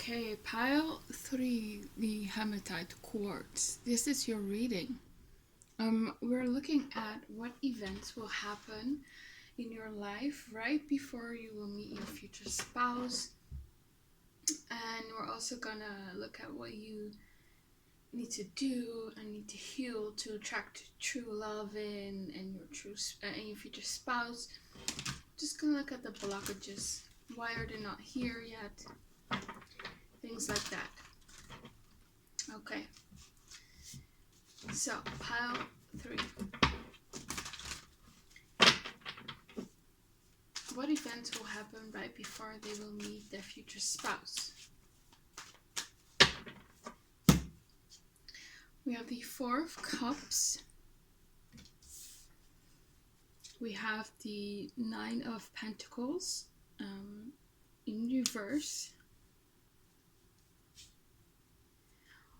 Okay, pile 3, the Hematite Quartz. This is your reading. We're looking at what events will happen in your life right before you will meet your future spouse. And we're also gonna look at what you need to do and need to heal to attract true love and your future spouse. Just gonna look at the blockages. Why are they not here yet? Things like that. Okay. So, pile 3. What events will happen right before they will meet their future spouse? We have the 4 of Cups. We have the 9 of Pentacles in reverse.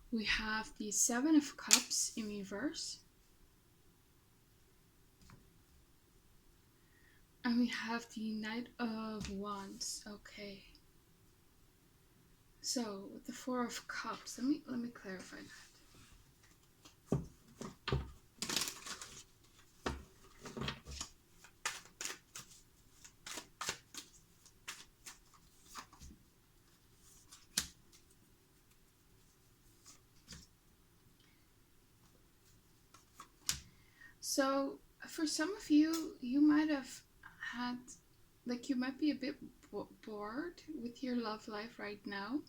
We have the 7 of Cups in reverse. And we have the Knight of Wands. Okay. So with the 4 of Cups, let me clarify that. So for some of you, you might have had, you might be a bit bored with your love life right now,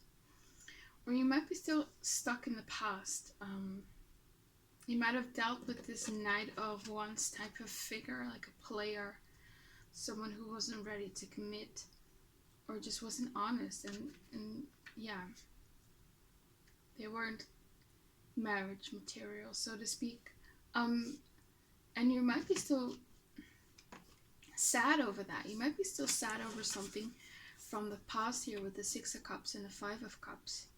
or you might be still stuck in the past. You might have dealt with this Knight of Wands type of figure, like a player, someone who wasn't ready to commit or just wasn't honest, and yeah, they weren't marriage material, so to speak. And you might be still sad over that. You might be still sad over something from the past here with the 6 of Cups and the 5 of Cups.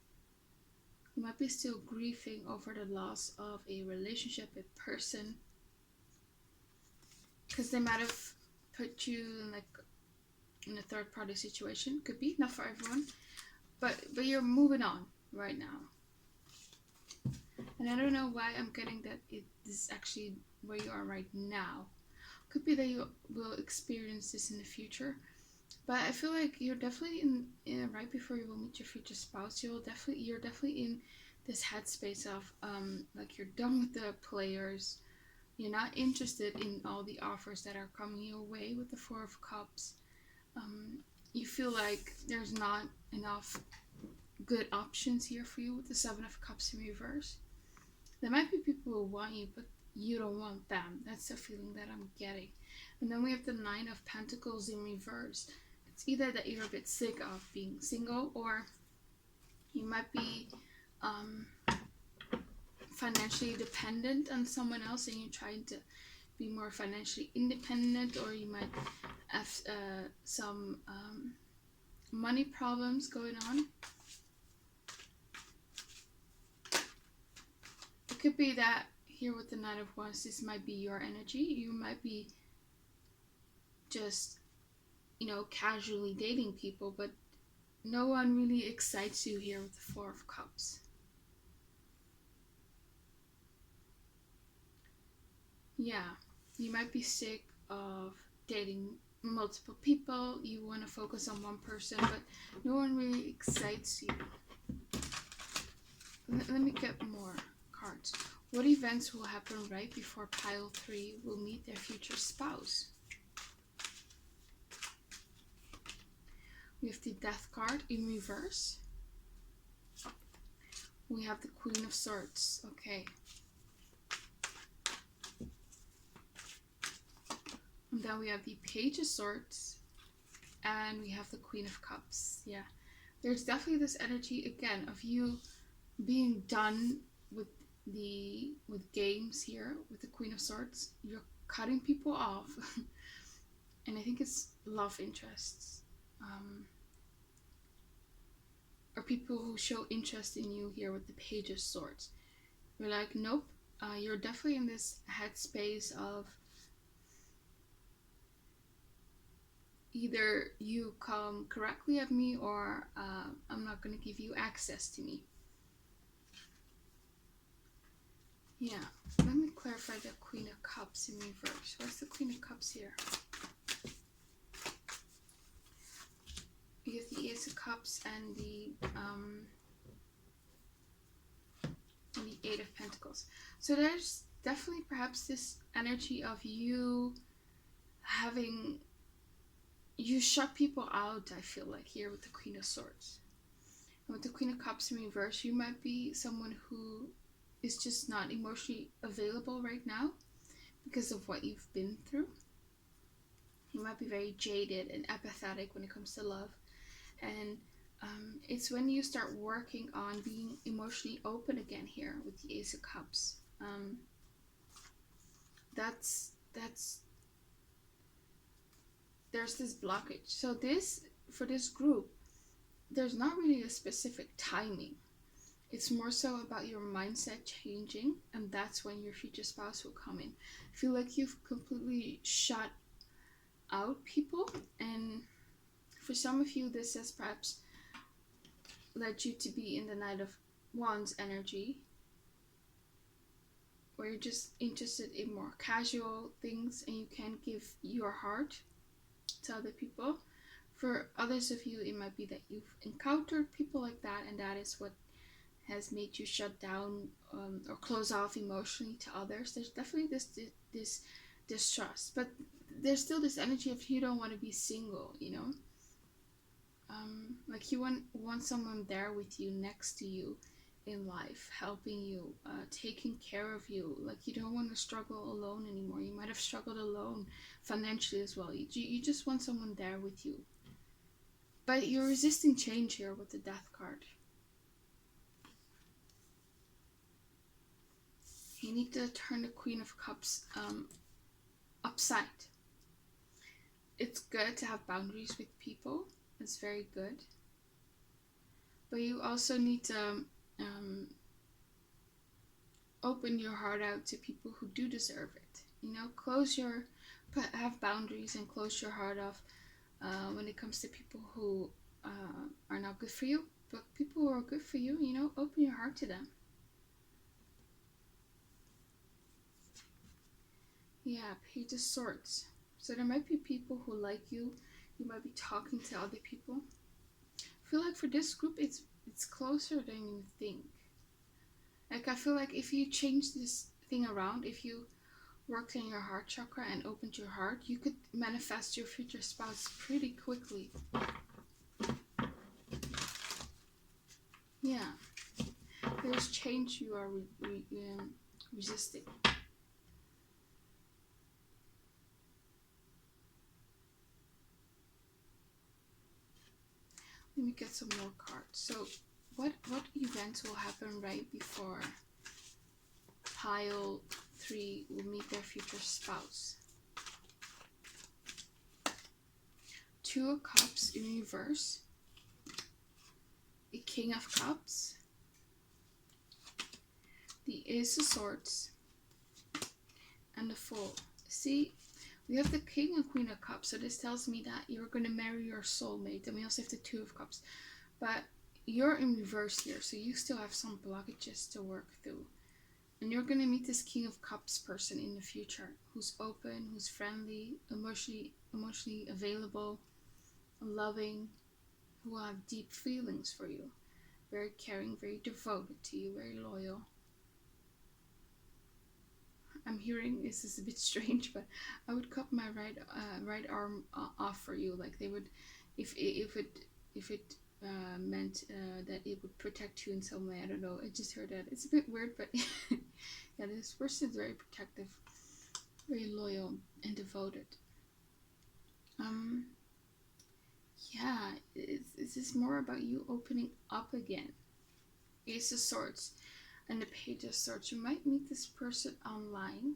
You might be still grieving over the loss of a relationship, a person, because they might have put you in a third party situation. Could be, not for everyone, but you're moving on right now. And I don't know why I'm getting that this is actually where you are right now. Could be that you will experience this in the future, but I feel like you're definitely in right before you will meet your future spouse. You're definitely in this headspace of like you're done with the players. You're not interested in all the offers that are coming your way with the 4 of Cups. You feel like there's not enough good options here for you with the 7 of Cups in reverse. There might be people who want you, but you don't want them. That's the feeling that I'm getting. And then we have the 9 of Pentacles in reverse. It's either that you're a bit sick of being single, or you might be financially dependent on someone else and you're trying to be more financially independent, or you might have some money problems going on. It could be that here with the Knight of Wands, this might be your energy. You might be just, casually dating people, but no one really excites you here with the 4 of Cups. Yeah, you might be sick of dating multiple people. You want to focus on one person, but no one really excites you. Let me get more cards. What events will happen right before pile 3 will meet their future spouse? We have the Death card in reverse. We have the Queen of Swords. Okay. And then we have the Page of Swords. And we have the Queen of Cups. Yeah. There's definitely this energy, again, of you being done with games here with the Queen of Swords. You're cutting people off. And I think it's love interests. Or people who show interest in you here with the Page of Swords. You're like, nope. You're definitely in this headspace of either you come correctly at me, or I'm not going to give you access to me. Yeah, let me clarify the Queen of Cups in reverse. Where's the Queen of Cups here? You have the Ace of Cups and the Eight of Pentacles. So there's definitely perhaps this energy of you having, you shut people out, I feel like, here with the Queen of Swords. And with the Queen of Cups in reverse, you might be someone who is just not emotionally available right now because of what you've been through. You might be very jaded and apathetic when it comes to love. And it's when you start working on being emotionally open again here with the Ace of Cups. There's this blockage. So for this group, there's not really a specific timing. It's more so about your mindset changing, and that's when your future spouse will come in. I feel like you've completely shut out people, and for some of you, this has perhaps led you to be in the Knight of Wands energy, where you're just interested in more casual things and you can't give your heart to other people. For others of you, it might be that you've encountered people like that, and that is what has made you shut down or close off emotionally to others. There's definitely this distrust, but there's still this energy of you don't want to be single, you know. Like you want someone there with you, next to you in life, helping you, taking care of you. Like you don't want to struggle alone anymore. You might have struggled alone financially as well. You just want someone there with you. But you're resisting change here with the Death card. You need to turn the Queen of Cups upside. It's good to have boundaries with people. It's very good. But you also need to open your heart out to people who do deserve it. You know, have boundaries and close your heart off when it comes to people who are not good for you. But people who are good for you, you know, open your heart to them. Yeah, Page of Swords. So there might be people who like you. You might be talking to other people. I feel like for this group, it's closer than you think. Like I feel like if you change this thing around, if you worked in your heart chakra and opened your heart, you could manifest your future spouse pretty quickly. Yeah, there's change you are resisting. Let me get some more cards. So what events will happen right before pile 3 will meet their future spouse? 2 of Cups in reverse, the King of Cups, the Ace of Swords, and the Fool. See, we have the King and Queen of Cups, so this tells me that you're going to marry your soulmate. And we also have the 2 of Cups, but you're in reverse here, so you still have some blockages to work through. And you're going to meet this King of Cups person in the future, who's open, who's friendly, emotionally available, loving, who will have deep feelings for you. Very caring, very devoted to you, very loyal. I'm hearing, this is a bit strange, but I would cut my right arm off for you. Like they would, if it meant that it would protect you in some way. I don't know. I just heard that. It's a bit weird, but yeah, this person is very protective, very loyal and devoted. Yeah, this is more about you opening up again. Ace of Swords and the Page of Swords. You might meet this person online.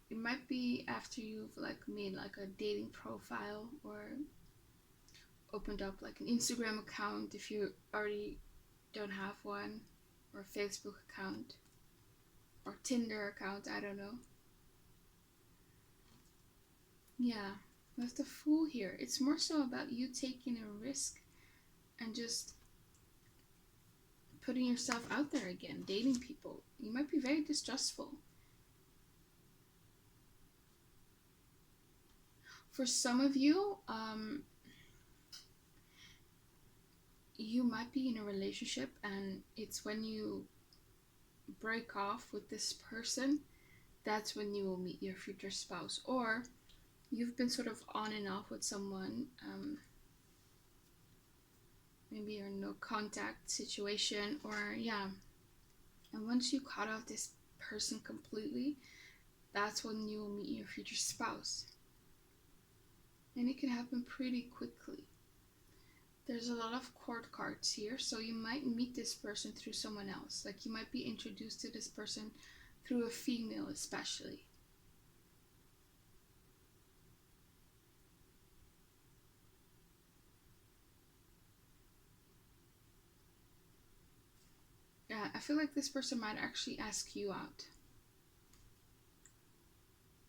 It might be after you've made a dating profile or opened up an Instagram account if you already don't have one, or a Facebook account or Tinder account, I don't know. Yeah, With the Fool here, it's more so about you taking a risk and just putting yourself out there again, dating people. You might be very distrustful. For some of you, you might be in a relationship, and it's when you break off with this person, that's when you will meet your future spouse. Or you've been sort of on and off with someone, maybe you're in no contact situation, or yeah, and once you cut off this person completely, that's when you will meet your future spouse. And it can happen pretty quickly. There's a lot of court cards here, so you might meet this person through someone else. Like, you might be introduced to this person through a female especially. Yeah, I feel like this person might actually ask you out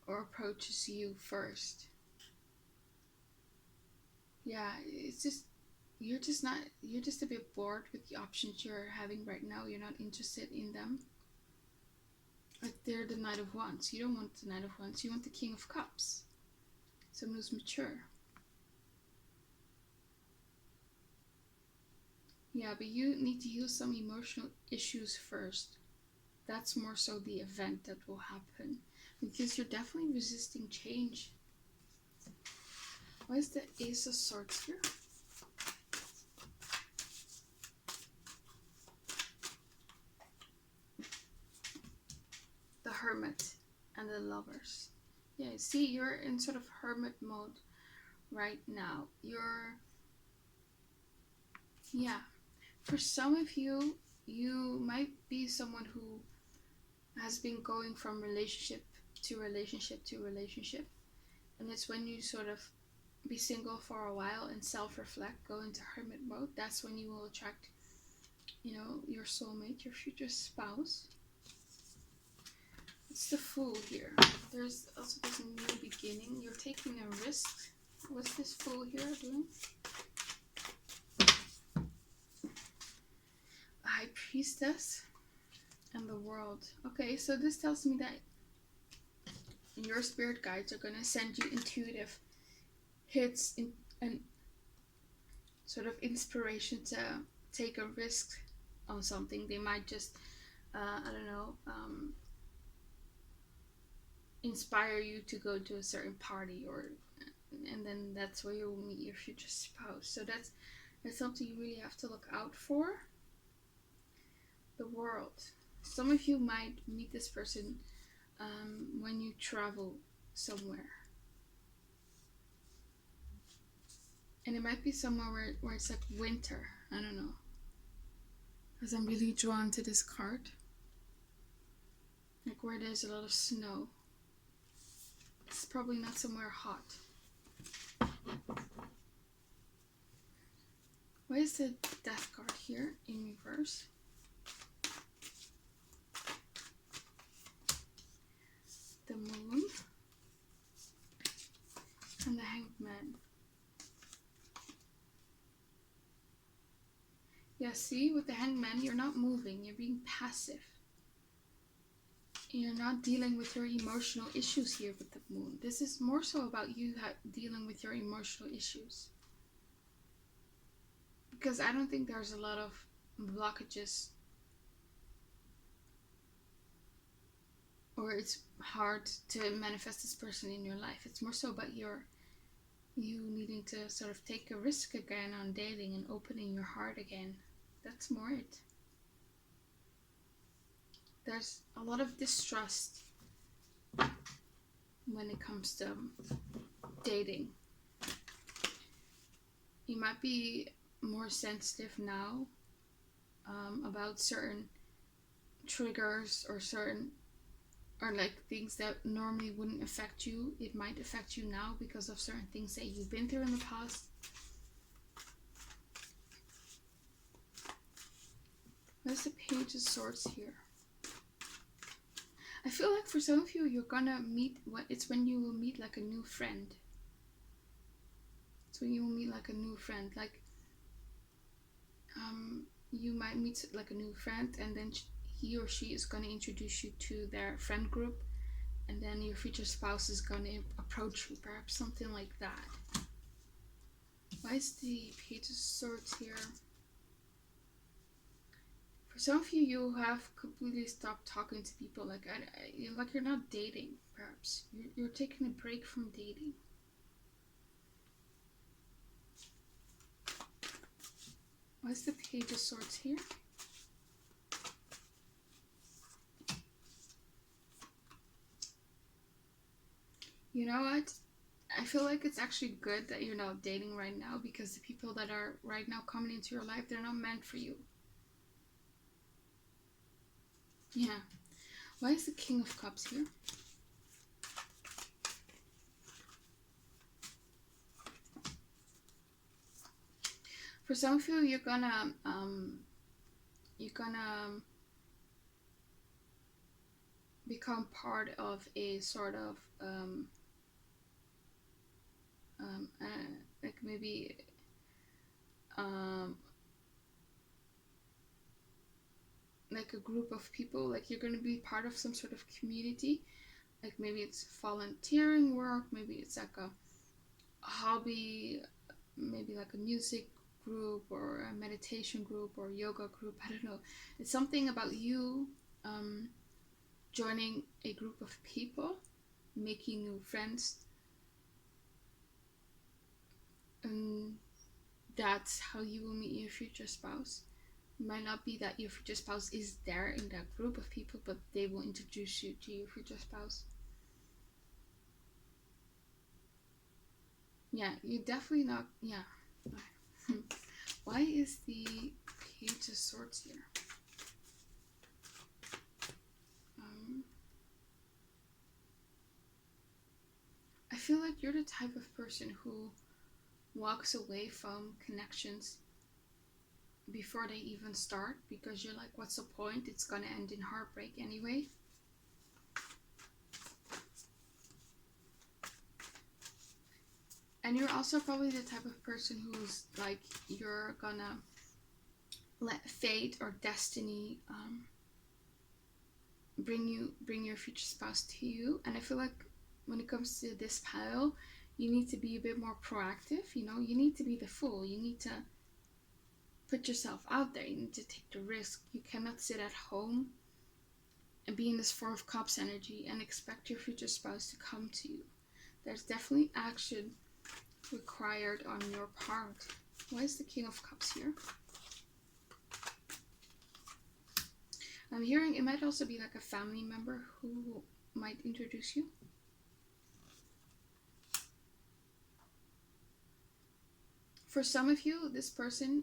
or approaches you first. Yeah, it's just you're just a bit bored with the options you're having right now. You're not interested in them. Like, they're the Knight of Wands. You don't want the Knight of Wands, you want the King of Cups. Someone who's mature. Yeah, but you need to heal some emotional issues first. That's more so the event that will happen. Because you're definitely resisting change. Why is the Ace of Swords here? The Hermit and the Lovers. Yeah, see, you're in sort of hermit mode right now. Yeah. For some of you, you might be someone who has been going from relationship to relationship to relationship. And it's when you sort of be single for a while and self-reflect, go into hermit mode, that's when you will attract, your soulmate, your future spouse. It's the Fool here. There's also this new beginning. You're taking a risk. What's this Fool here doing? A High Priestess and the World. Okay, so this tells me that your spirit guides are going to send you intuitive hits and sort of inspiration to take a risk on something. They might just, inspire you to go to a certain party, and then that's where you'll meet your future spouse. So that's something you really have to look out for. The World. Some of you might meet this person when you travel somewhere. And it might be somewhere where it's like winter. I don't know. Because I'm really drawn to this card. Like where there's a lot of snow. It's probably not somewhere hot. Why is the Death card here in reverse? The Moon. And the Hanged Man. Yeah, see, with the Hanged Man, you're not moving, you're being passive. You're not dealing with your emotional issues here with the Moon. This is more so about you dealing with your emotional issues. Because I don't think there's a lot of blockages, or it's hard to manifest this person in your life. It's more so about you needing to sort of take a risk again on dating and opening your heart again. That's more it. There's a lot of distrust when it comes to dating. You might be more sensitive now about certain triggers or like things that normally wouldn't affect you. It might affect you now because of certain things that you've been through in the past. Where's the Page of Swords here? I feel like for some of you, you're gonna meet, it's when you will meet like a new friend. So you will meet like a new friend, like you might meet like a new friend, and then he or she is going to introduce you to their friend group, and then your future spouse is going to approach you, perhaps something like that. Why is the Page of Swords here? For some of you, you have completely stopped talking to people, like like you're not dating, perhaps. You're taking a break from dating. Why is the Page of Swords here? You know what? I feel like it's actually good that you're not dating right now, because the people that are right now coming into your life, they're not meant for you. Yeah. Why is the King of Cups here? For some of you, you're gonna become part of a sort of like maybe like a group of people, like you're gonna be part of some sort of community, like maybe it's volunteering work, maybe it's like a hobby, maybe like a music group or a meditation group or yoga group, I don't know. It's something about you joining a group of people, making new friends, and that's how you will meet your future spouse. It might not be that your future spouse is there in that group of people, but they will introduce you to your future spouse. Yeah, you're definitely not. Yeah. Why is the Page of Swords here? I feel like you're the type of person who walks away from connections before they even start, because you're like, what's the point? It's gonna end in heartbreak anyway. And you're also probably the type of person who's like, you're gonna let fate or destiny bring your future spouse to you. And I feel like when it comes to this pile, you need to be a bit more proactive. You know, you need to be the fool. You need to put yourself out there. You need to take the risk. You cannot sit at home and be in this Four of Cups energy and expect your future spouse to come to you. There's definitely action required on your part. Why is the King of Cups here? I'm hearing it might also be like a family member who might introduce you. For some of you, this person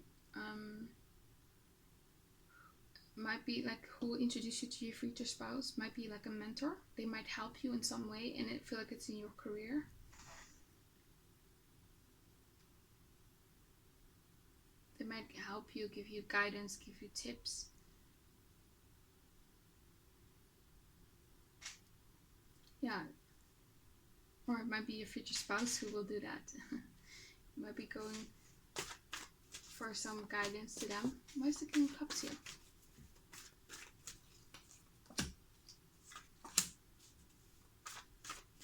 might be like, who introduced you to your future spouse might be like a mentor. They might help you in some way, and I feel like it's in your career. They might help you, give you guidance, give you tips. Yeah. Or it might be your future spouse who will do that. You might be going for some guidance to them. Why is the King of Cups here?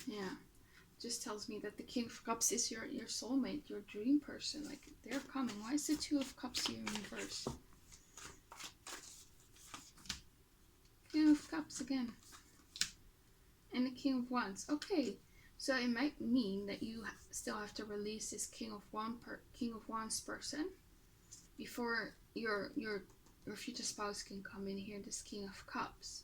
Yeah. Just tells me that the King of Cups is your soulmate, your dream person. Like, they're coming. Why is the Two of Cups here in reverse? King of Cups again. And the King of Wands. Okay. So it might mean that you still have to release this King of Wands person before your future spouse can come in here. This King of Cups.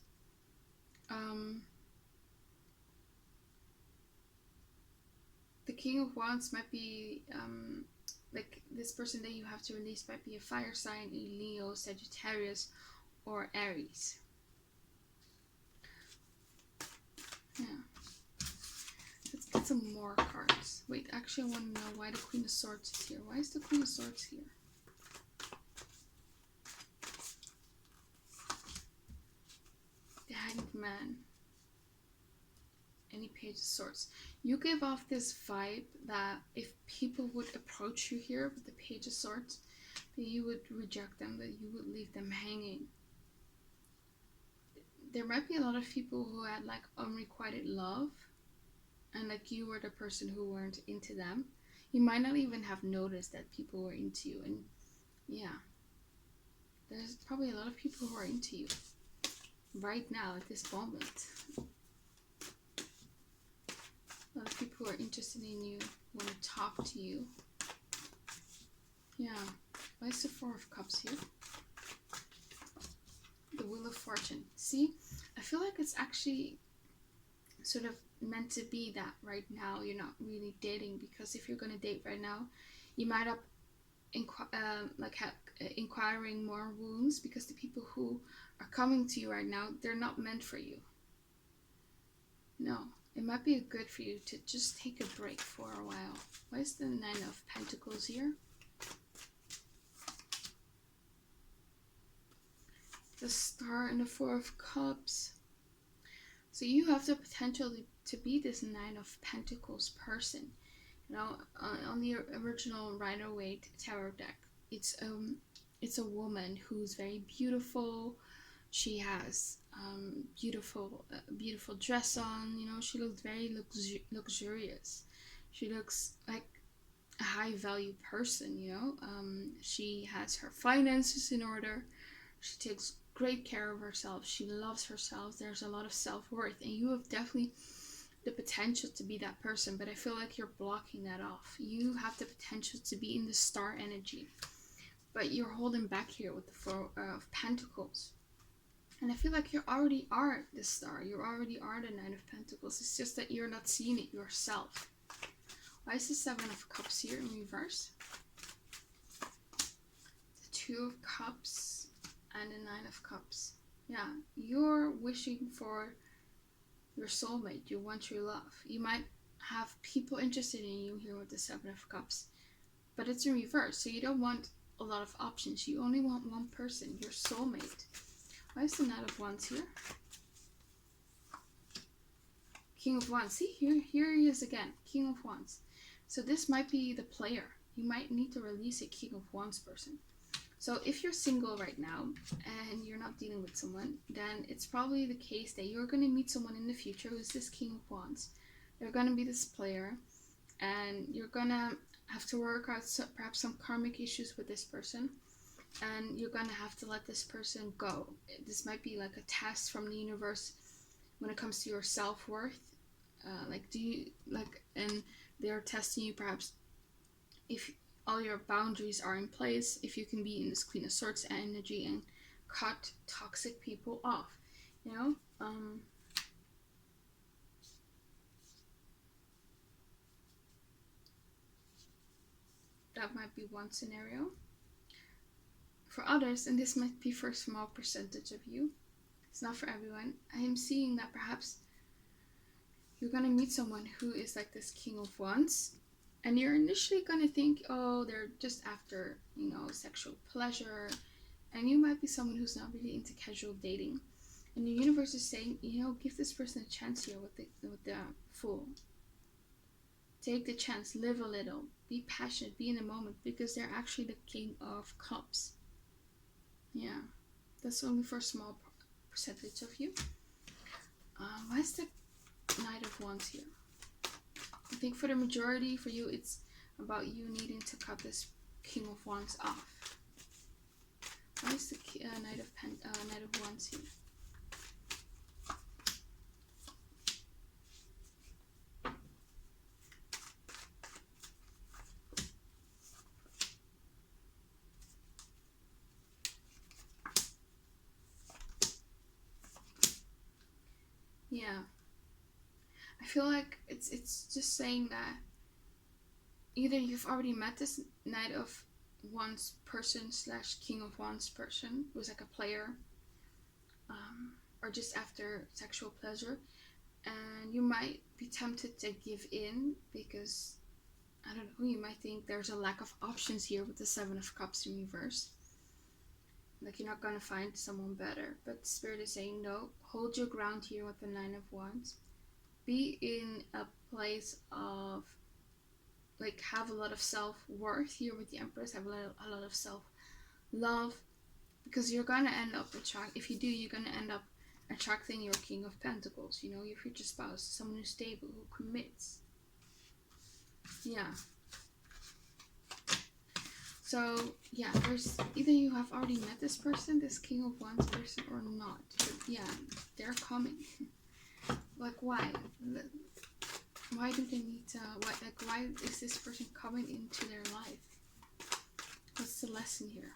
The King of Wands might be like, this person that you have to release might be a fire sign, a Leo, Sagittarius, or Aries. Yeah. Let's get some more cards. Wait, actually I want to know why the Queen of Swords is here. Why is the Queen of Swords here? The Hanged Man. Any Page Page of Swords. You give off this vibe that if people would approach you here with the Page of Swords, that you would reject them, that you would leave them hanging. There might be a lot of people who had like unrequited love, and like you were the person who weren't into them. You might not even have noticed that people were into you, and yeah, there's probably a lot of people who are into you right now at this moment. A lot of people who are interested in you, want to talk to you. Yeah. Why is the Four of Cups here? The Wheel of Fortune. See, I feel like it's actually sort of meant to be that right now you're not really dating, because if you're going to date right now, you might have inquiring more wounds, because the people who are coming to you right now, they're not meant for you. No. It might be good for you to just take a break for a while. Why is the Nine of Pentacles here? The Star and the Four of Cups. So you have the potential to be this Nine of Pentacles person. You know, on the original Waite tarot deck, it's a woman who's very beautiful. She has beautiful dress on. You know, she looks very luxurious. She looks like a high value person. You know, she has her finances in order. She takes great care of herself. She loves herself. There's a lot of self-worth, and you have definitely the potential to be that person, but I feel like you're blocking that off. You have the potential to be in the star energy, but you're holding back here with the Four of Pentacles. And I feel like you already are the star. You already are the Nine of Pentacles. It's just that you're not seeing it yourself. Why is the Seven of Cups here in reverse? The Two of Cups and the Nine of Cups. Yeah, you're wishing for your soulmate. You want your love. You might have people interested in you here with the Seven of Cups, but it's in reverse. So you don't want a lot of options. You only want one person, your soulmate. Why is the Knight of Wands here? King of Wands. See, here he is again. King of Wands. So this might be the player. You might need to release a King of Wands person. So if you're single right now and you're not dealing with someone, then it's probably the case that you're going to meet someone in the future who's this King of Wands. They're going to be this player, and you're going to have to work out perhaps some karmic issues with this person. And you're going to have to let this person go. This might be like a test from the universe when it comes to your self-worth. And they're testing you perhaps if all your boundaries are in place, if you can be in this Queen of Swords energy and cut toxic people off, you know? That might be one scenario. For others, and this might be for a small percentage of you, it's not for everyone, I am seeing that perhaps you're going to meet someone who is like this King of Wands, and you're initially going to think, oh, they're just after, you know, sexual pleasure, and you might be someone who's not really into casual dating, and the universe is saying, you know, give this person a chance here with the Fool. Take the chance, live a little, be passionate, be in the moment, because they're actually the King of Cups. Yeah, that's only for a small percentage of you. Why is the Knight of Wands here? I think for the majority, for you, it's about you needing to cut this King of Wands off. Why is the Knight of Wands here? Yeah, I feel like it's just saying that either you've already met this Knight of Wands person / King of Wands person who's like a player, or just after sexual pleasure, and you might be tempted to give in because, I don't know, you might think there's a lack of options here with the Seven of Cups in reverse. Like you're not going to find someone better. But Spirit is saying, no, hold your ground here with the Nine of Wands. be in a place of like have a lot of self-worth here with the Empress, have a lot of self-love, because you're gonna end up if you do, you're gonna end up attracting your King of Pentacles, you know, your future spouse, someone who's stable, who commits. Yeah. So yeah, there's either you have already met this person, this King of Wands person, or not. But yeah, they're coming. Like why? Why do they need to? Why is this person coming into their life? What's the lesson here?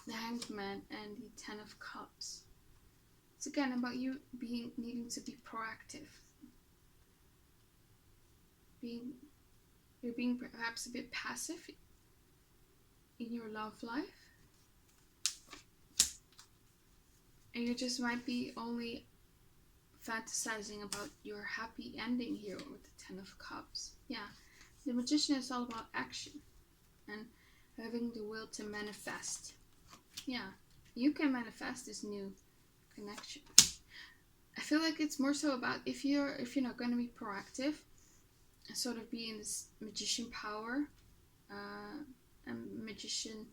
The Hanged Man and the Ten of Cups. It's again about you needing to be proactive. You're being perhaps a bit passive in your love life. And you just might be only fantasizing about your happy ending here with the Ten of Cups. Yeah, the Magician is all about action and having the will to manifest. Yeah, you can manifest this new connection. I feel like it's more so about if you're not going to be proactive and sort of be in this magician power, and magician,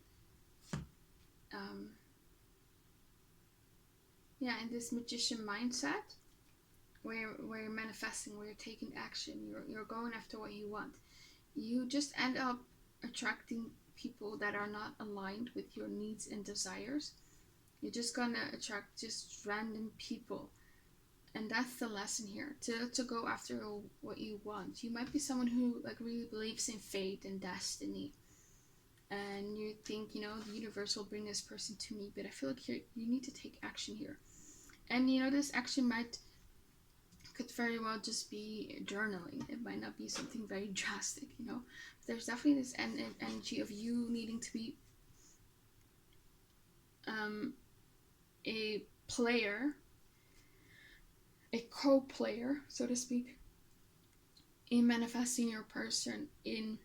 in this magician mindset, where you're manifesting, where you're taking action, you're going after what you want, you just end up attracting people that are not aligned with your needs and desires. You're just gonna attract just random people. And that's the lesson here, to go after what you want. You might be someone who like really believes in fate and destiny, and you think, you know, the universe will bring this person to me, but I feel like you need to take action here. And you know, this action could very well just be journaling. It might not be something very drastic, you know. There's definitely this energy of you needing to be a player, a co-player, so to speak, in manifesting your person, in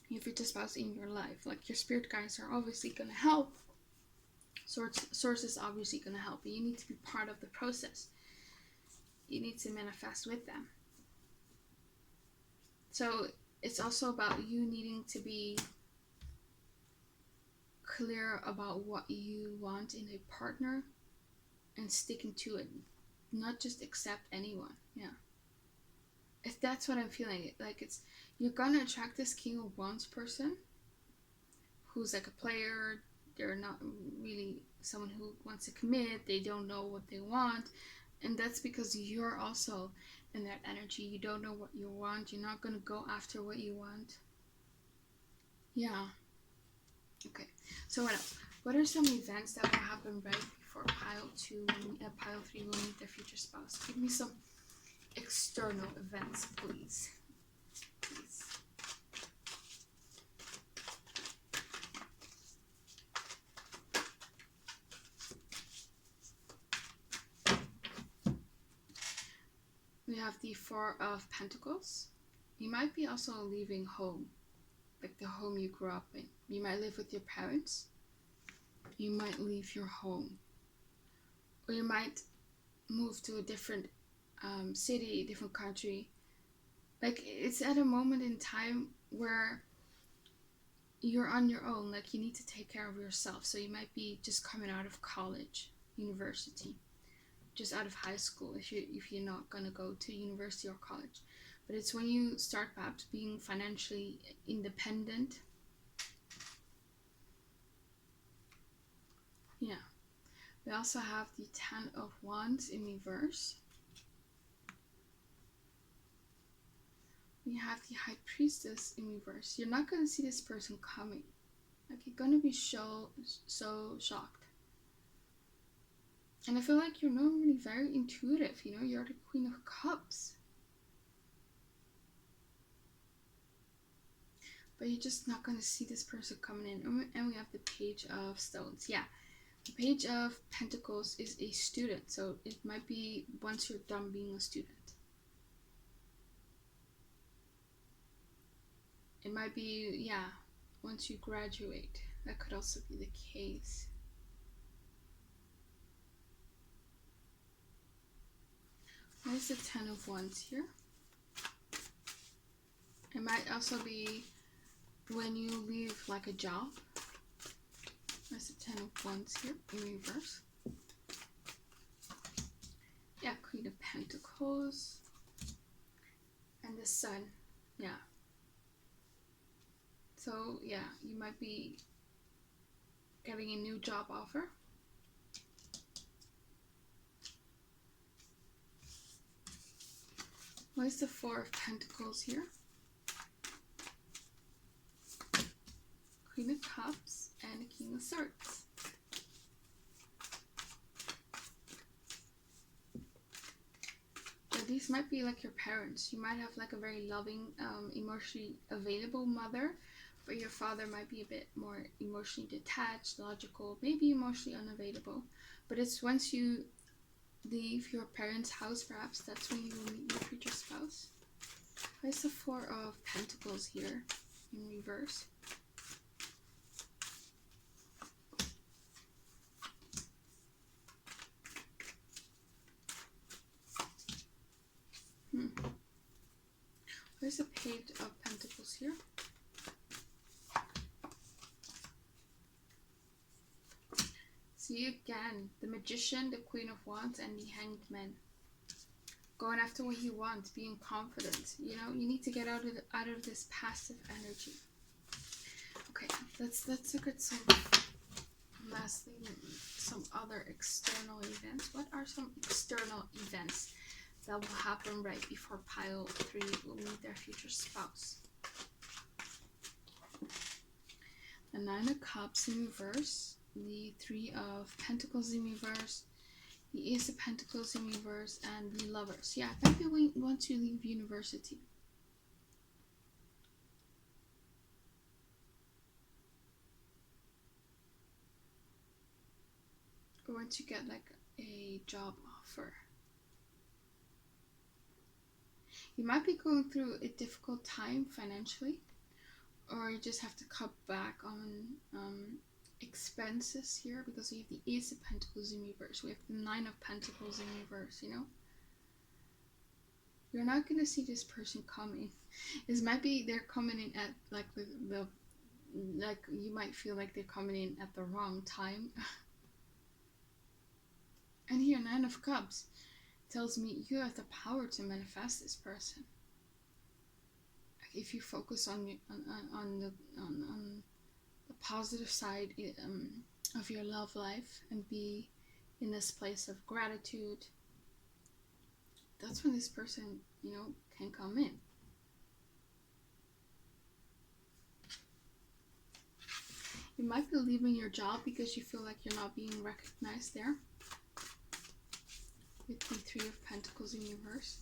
your future spouse in your life. Like your spirit guides are obviously going to help. Source is obviously going to help, but you need to be part of the process. You need to manifest with them. So it's also about you needing to be clear about what you want in a partner and sticking to it. Not just accept anyone. Yeah. If that's what I'm feeling, like you're gonna attract this King of Wands person who's like a player. They're not really someone who wants to commit. They don't know what they want. And that's because you're also in that energy. You don't know what you want. You're not going to go after what you want. Yeah. Okay. So what else? What are some events that will happen right before pile 2 and pile 3 will meet their future spouse? Give me some external events, please. Please. We have the Four of Pentacles. You might be also leaving home, like the home you grew up in. You might live with your parents. You might leave your home. Or you might move to a different city, different country. Like it's at a moment in time where you're on your own. Like you need to take care of yourself. So you might be just coming out of college, university. Just out of high school if you're not gonna go to university or college. But it's when you start perhaps being financially independent. Yeah. We also have the Ten of Wands in reverse. We have the High Priestess in reverse. You're not gonna see this person coming. Like you're gonna be so shocked. And I feel like you're normally very intuitive, you know, you're the Queen of Cups. But you're just not going to see this person coming in. And we have the Page of Stones. Yeah, the Page of Pentacles is a student. So it might be once you're done being a student. It might be, yeah, once you graduate. That could also be the case. There's the Ten of Wands here. It might also be when you leave like a job. There's the Ten of Wands here in reverse. Yeah, Queen of Pentacles. And the Sun. Yeah. So, yeah, you might be getting a new job offer. What is the Four of Pentacles here? Queen of Cups and the King of Swords. So these might be like your parents. You might have like a very loving, emotionally available mother, but your father might be a bit more emotionally detached, logical, maybe emotionally unavailable. But it's once you leave your parents' house, perhaps that's when you will meet your future spouse. There's the Four of Pentacles here in reverse. There's a Page of Pentacles here. See again, the Magician, the Queen of Wands, and the Hanged Man. Going after what you want, being confident. You know, you need to get out of this passive energy. Okay, let's look at some, lastly, some other external events. What are some external events that will happen right before pile 3 will meet their future spouse? The Nine of Cups in reverse, the Three of Pentacles in reverse, the Ace of Pentacles in reverse, and the Lovers. Yeah, maybe we want to leave university. Or want to get like a job offer. You might be going through a difficult time financially, or you just have to cut back on expenses here, because we have the Ace of Pentacles in reverse. We have the Nine of Pentacles in reverse, you know? You're not going to see this person coming. This might be they're coming in at like the like you might feel like they're coming in at the wrong time. And here, Nine of Cups tells me you have the power to manifest this person. If you focus on the positive side of your love life and be in this place of gratitude, that's when this person, you know, can come in. You might be leaving your job because you feel like you're not being recognized there. With the Three of Pentacles in reverse.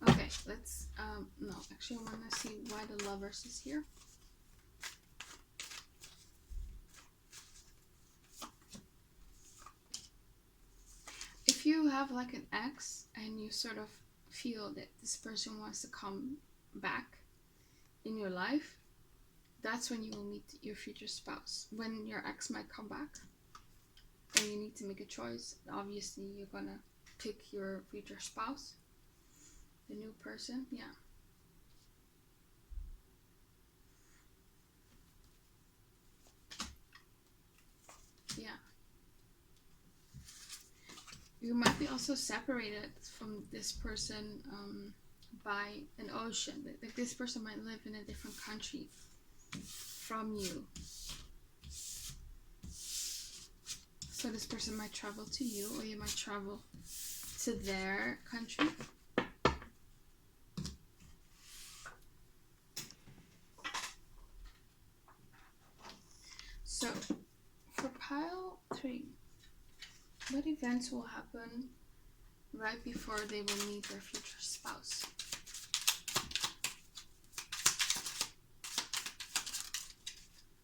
Okay, let's, no, actually I want to see why the Lovers is here. If you have like an ex and you sort of feel that this person wants to come back in your life, that's when you will meet your future spouse. When your ex might come back and you need to make a choice, obviously you're gonna pick your future spouse, the new person. Yeah. Yeah. You might be also separated from this person by an ocean. Like this person might live in a different country from you. So this person might travel to you, or you might travel to their country. So for pile 3, what events will happen right before they will meet their future spouse?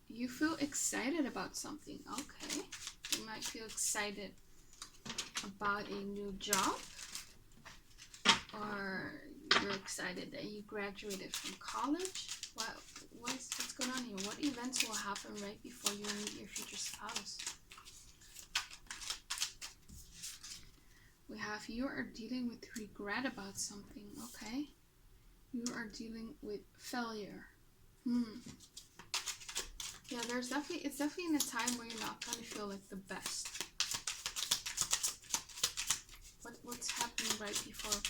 You feel excited about something. Okay. You might feel excited about a new job. Or you're excited that you graduated from college. What's going on here? What events will happen right before you meet your future spouse? We have you are dealing with regret about something, okay? You are dealing with failure. Yeah, it's definitely in a time where you're not gonna feel like the best. What's happening right before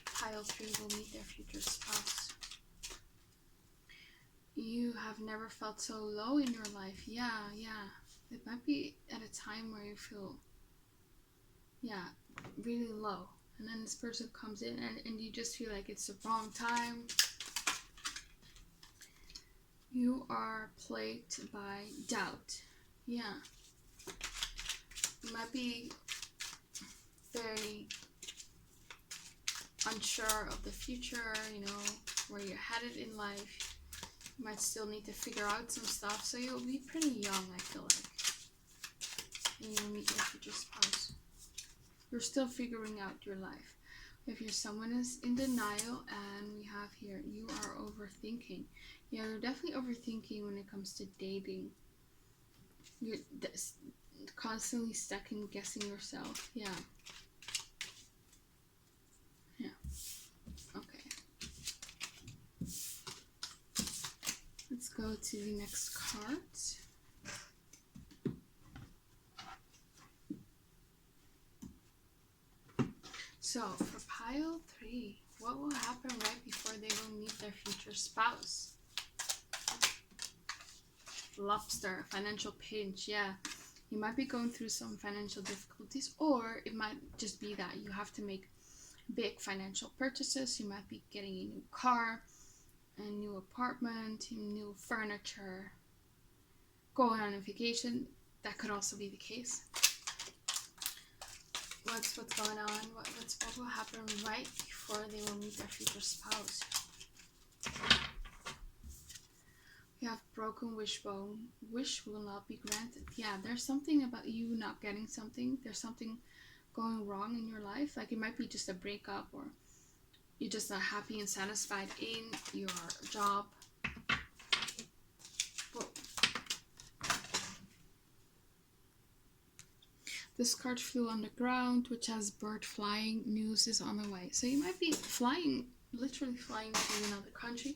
pile 3 will meet their future spouse? You have never felt so low in your life. Yeah. It might be at a time where you feel, really low. And then this person comes in and you just feel like it's the wrong time. You are plagued by doubt. Yeah. You might be very unsure of the future, where you're headed in life. You might still need to figure out some stuff, so you'll be pretty young, I feel like. And you'll meet your future spouse. You're still figuring out your life. If you're someone is in denial, and we have here, you are overthinking. Yeah, you're definitely overthinking when it comes to dating. You're constantly second guessing yourself. Yeah. Okay. Let's go to the next card. So, for pile 3, what will happen right before they will meet their future spouse? Lobster, financial pinch. Yeah, you might be going through some financial difficulties, or it might just be that you have to make big financial purchases. You might be getting a new car, a new apartment, new furniture, going on a vacation. That could also be the case. What's going on? What will happen right before they will meet their future spouse? We have broken wishbone. Wish will not be granted. Yeah, there's something about you not getting something. There's something going wrong in your life. Like it might be just a breakup, or you're just not happy and satisfied in your job. This card flew on the ground, which has bird flying. News is on the way. So you might be flying, literally flying to another country.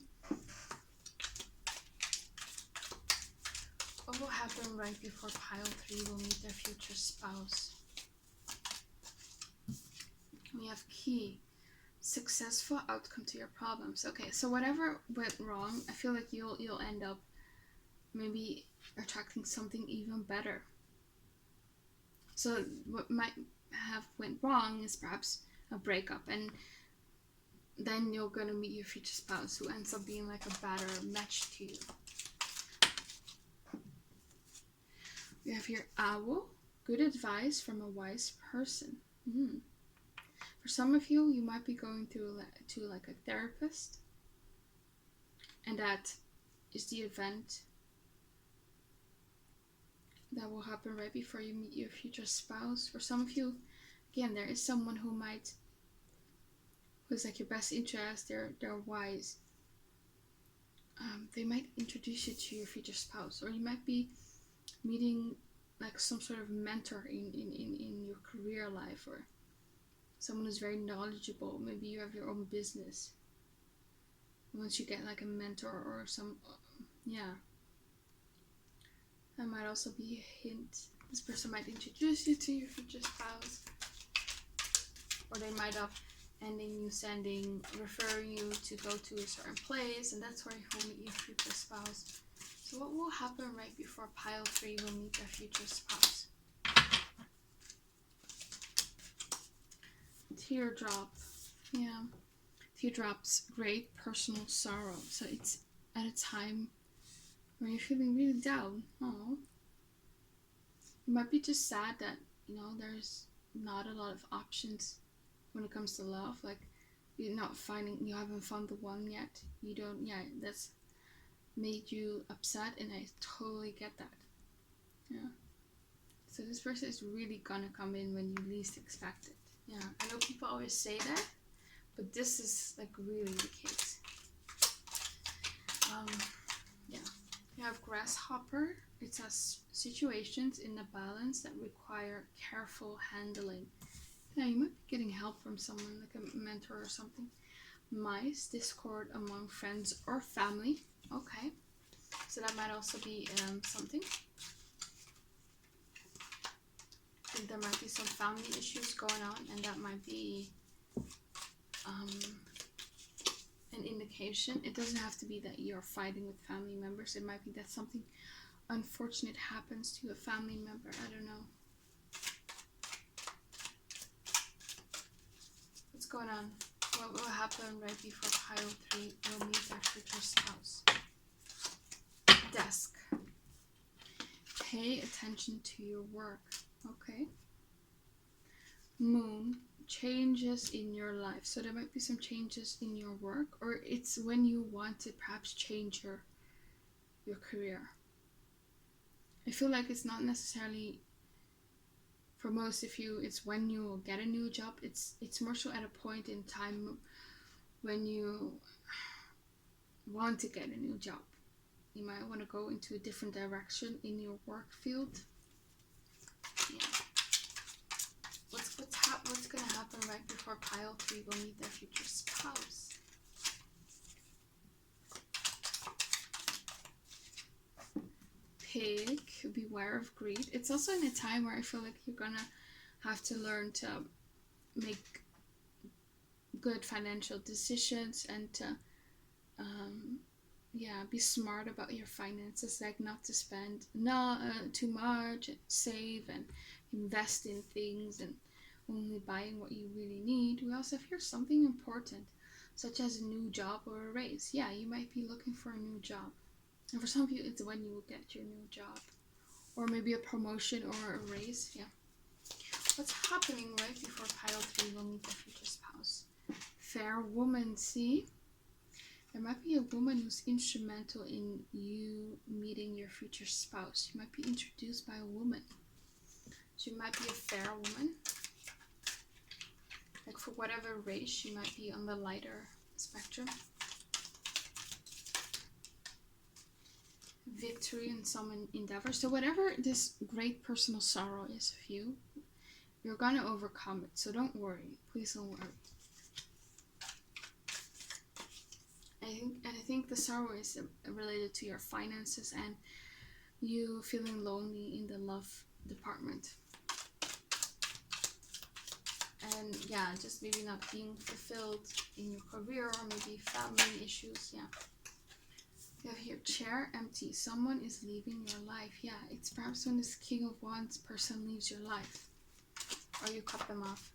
What will happen right before pile 3 will meet their future spouse? We have key. Successful outcome to your problems. Okay, so whatever went wrong, I feel like you'll end up maybe attracting something even better. So what might have went wrong is perhaps a breakup, and then you're gonna meet your future spouse who ends up being like a better match to you. We have here owl. Good advice from a wise person. For some of you, you might be going to like a therapist, and that is the event that will happen right before you meet your future spouse. For some of you, again, there is someone who's like your best interest. They're wise. They might introduce you to your future spouse, or you might be meeting like some sort of mentor in your career life, or someone who's very knowledgeable. Maybe you have your own business. Once you get like a mentor or some, that might also be a hint. This person might introduce you to your future spouse, or they might have referring you to go to a certain place, and that's where you will meet your future spouse. So what will happen right before pile 3 will meet their future spouse? Teardrop. Yeah. Teardrops, great personal sorrow. So it's at a time where you're feeling really down. Oh. You might be just sad that, there's not a lot of options when it comes to love. Like, you haven't found the one yet. That's made you upset, and I totally get that. Yeah. So this person is really gonna come in when you least expect it. Yeah. I know people always say that, But this is like really the case. Yeah. You have grasshopper. It says situations in the balance that require careful handling. Yeah, you might be getting help from someone, like a mentor or something. Mice, discord among friends or family. Okay. So that might also be something. I think there might be some family issues going on, and that might be an indication. It doesn't have to be that you're fighting with family members. It might be that something unfortunate happens to a family member. I don't know. What's going on? What will happen right before pile 3 will meet their future spouse? Desk. Pay attention to your work. Okay. Moon. Changes in your life. So there might be some changes in your work, or it's when you want to perhaps change your career. I feel like it's not necessarily, for most of you, it's when you will get a new job. It's more so at a point in time when you want to get a new job. You might want to go into a different direction in your work field. Yeah. What's going to happen right before pile 3 will meet their future spouse? Pig, beware of greed. It's also in a time where I feel like you're going to have to learn to make good financial decisions and to be smart about your finances, like not to spend too much, save and invest in things, and only buying what you really need. We also have here something important, such as a new job or a raise. Yeah, you might be looking for a new job, and for some of you it's when you will get your new job, or maybe a promotion or a raise. Yeah. What's happening right before pile 3 will meet the future spouse? Fair woman. See, there might be a woman who's instrumental in you meeting your future spouse. You might be introduced by a woman. She might be a fair woman. Like for whatever race, she might be on the lighter spectrum. Victory in some endeavor. So whatever this great personal sorrow is of you, you're gonna overcome it. So don't worry. Please don't worry. I think the sorrow is related to your finances and you feeling lonely in the love department. And yeah, just maybe not being fulfilled in your career, or maybe family issues. Yeah. You have here chair empty. Someone is leaving your life. Yeah, it's perhaps when this King of Wands person leaves your life, or you cut them off.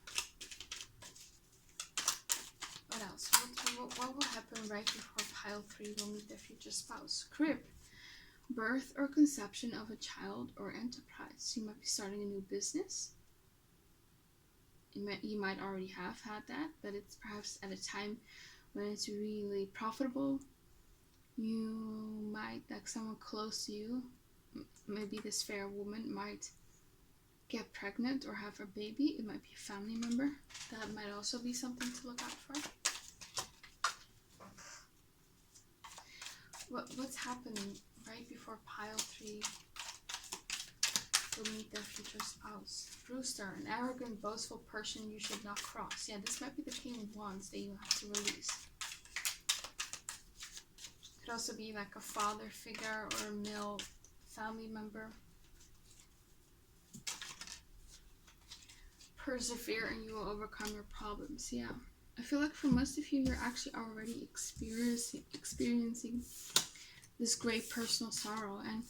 What else? What will happen right before pile 3 will meet their future spouse? Crib. Birth or conception of a child or enterprise. You might be starting a new business. You might already have had that, but it's perhaps at a time when it's really profitable. You might, like someone close to you, maybe this fair woman, might get pregnant or have a baby. It might be a family member. That might also be something to look out for. What's happening right before pile 3 will meet their future spouse? Rooster, an arrogant, boastful person you should not cross. Yeah, this might be the King of Wands that you have to release. Could also be like a father figure or a male family member. Persevere and you will overcome your problems. Yeah. I feel like for most of you, you're actually already experiencing this great personal sorrow, and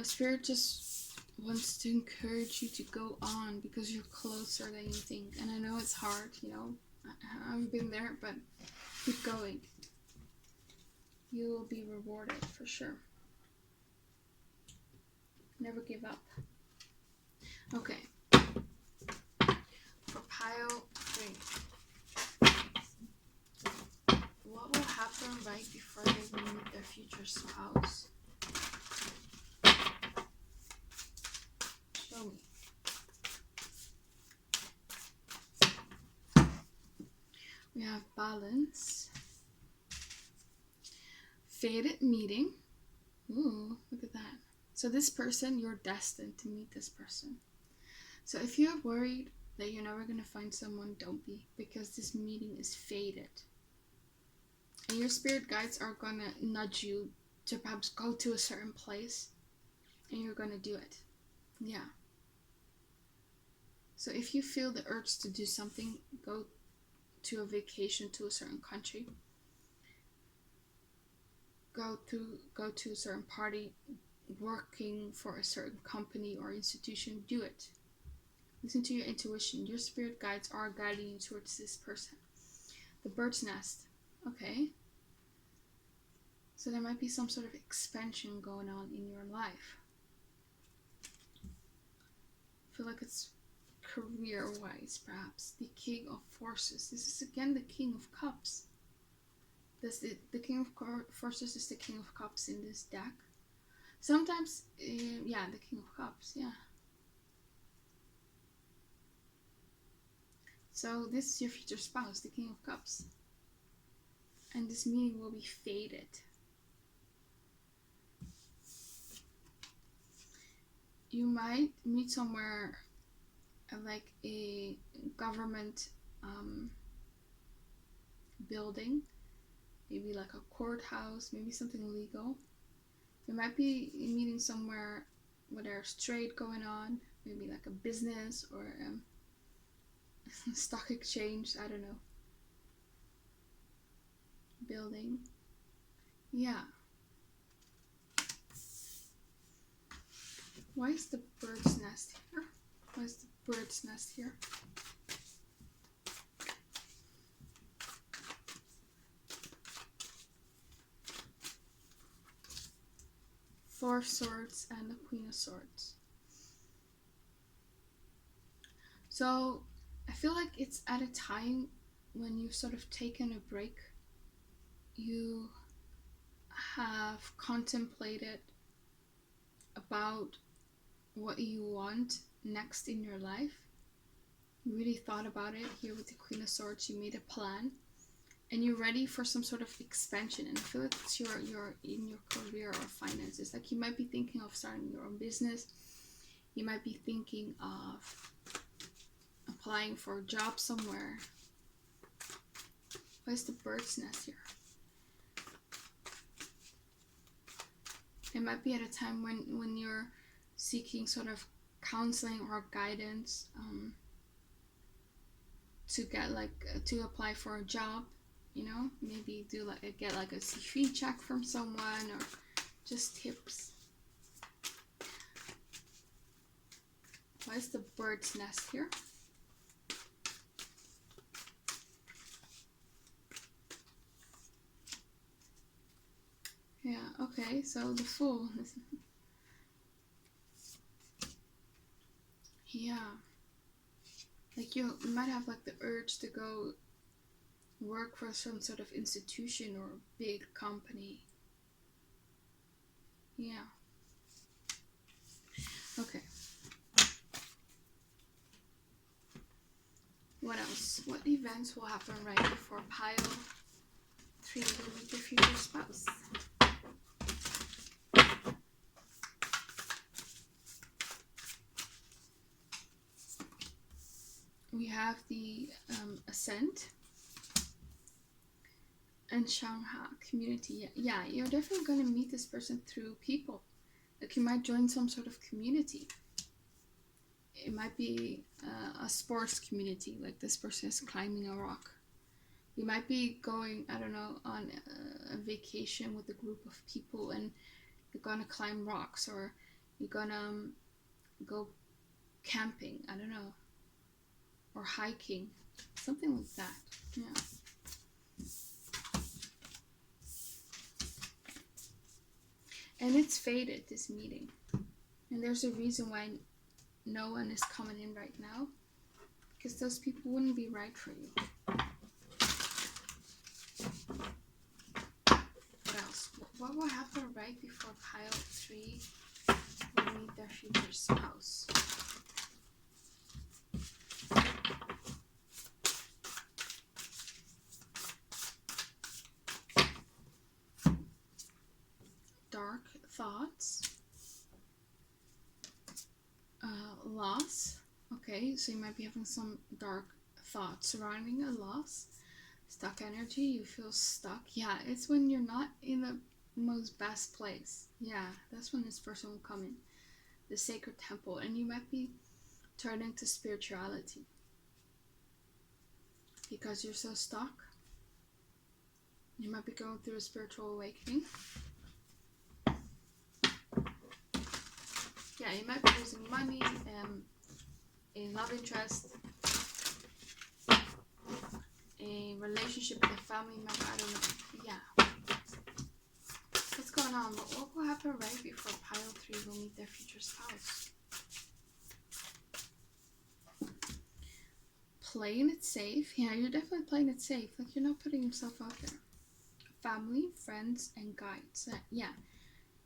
Spirit just wants to encourage you to go on because you're closer than you think. And I know it's hard, I haven't been there, but keep going. You will be rewarded for sure. Never give up. Okay. For pile 3. What will happen right before they will meet their future spouse? Show me. We have Balance. Fated meeting. Ooh, look at that. So this person, you're destined to meet this person. So if you're worried that you're never going to find someone, don't be, because this meeting is fated. And your spirit guides are going to nudge you to perhaps go to a certain place, and you're going to do it. Yeah. So if you feel the urge to do something, go to a vacation to a certain country, go to a certain party, working for a certain company or institution, do it. Listen to your intuition. Your spirit guides are guiding you towards this person. The bird's nest. Okay. So there might be some sort of expansion going on in your life. I feel like it's career-wise, perhaps. The King of Forces. This is again the King of Cups. The King of Forces is the King of Cups in this deck. Sometimes, yeah, the King of Cups, yeah. So this is your future spouse, the King of Cups. And this meeting will be fated. You might meet somewhere like a government building, maybe like a courthouse, maybe something legal. You might be meeting somewhere where there's trade going on, maybe like a business or stock exchange, I don't know. Building. Yeah. Why is the bird's nest here? Why is the bird's nest here? Four of Swords and the Queen of Swords. So I feel like it's at a time when you've sort of taken a break. You have contemplated about what you want next in your life. You really thought about it. Here with the Queen of Swords, you made a plan. And you're ready for some sort of expansion. And I feel like it's you're in your career or finances. Like you might be thinking of starting your own business. You might be thinking of applying for a job somewhere. Where's the bird's nest here? It might be at a time when you're seeking sort of counseling or guidance to get to apply for a job. You know, maybe get like a CV check from someone or just tips. Why is the bird's nest here? Yeah, okay, so the Fool. Yeah. Like you might have like the urge to go work for some sort of institution or big company. Yeah. Okay. What else? What events will happen right before pile 3 will meet your future spouse? We have the Ascent and Shanghai community. Yeah, you're definitely going to meet this person through people. Like you might join some sort of community. It might be a sports community, like this person is climbing a rock. You might be going, I don't know, on a vacation with a group of people and you're gonna climb rocks, or you're gonna go camping, I don't know, or hiking, something like that. Yeah. And it's fated, this meeting. And there's a reason why no one is coming in right now, because those people wouldn't be right for you. What else? What will happen right before pile 3 will meet their future spouse? loss. Okay, so you might be having some dark thoughts surrounding a loss. Stuck energy, you feel stuck. Yeah, it's when you're not in the most best place. Yeah, that's when this person will come in. The sacred temple, and you might be turning to spirituality because you're so stuck. You might be going through a spiritual awakening. Yeah, you might be losing money, a love interest, a relationship with a family member, I don't know. Yeah. What's going on? What will happen right before pile 3 will meet their future spouse? Playing it safe. Yeah, you're definitely playing it safe. Like, you're not putting yourself out there. Family, friends, and guides. Yeah.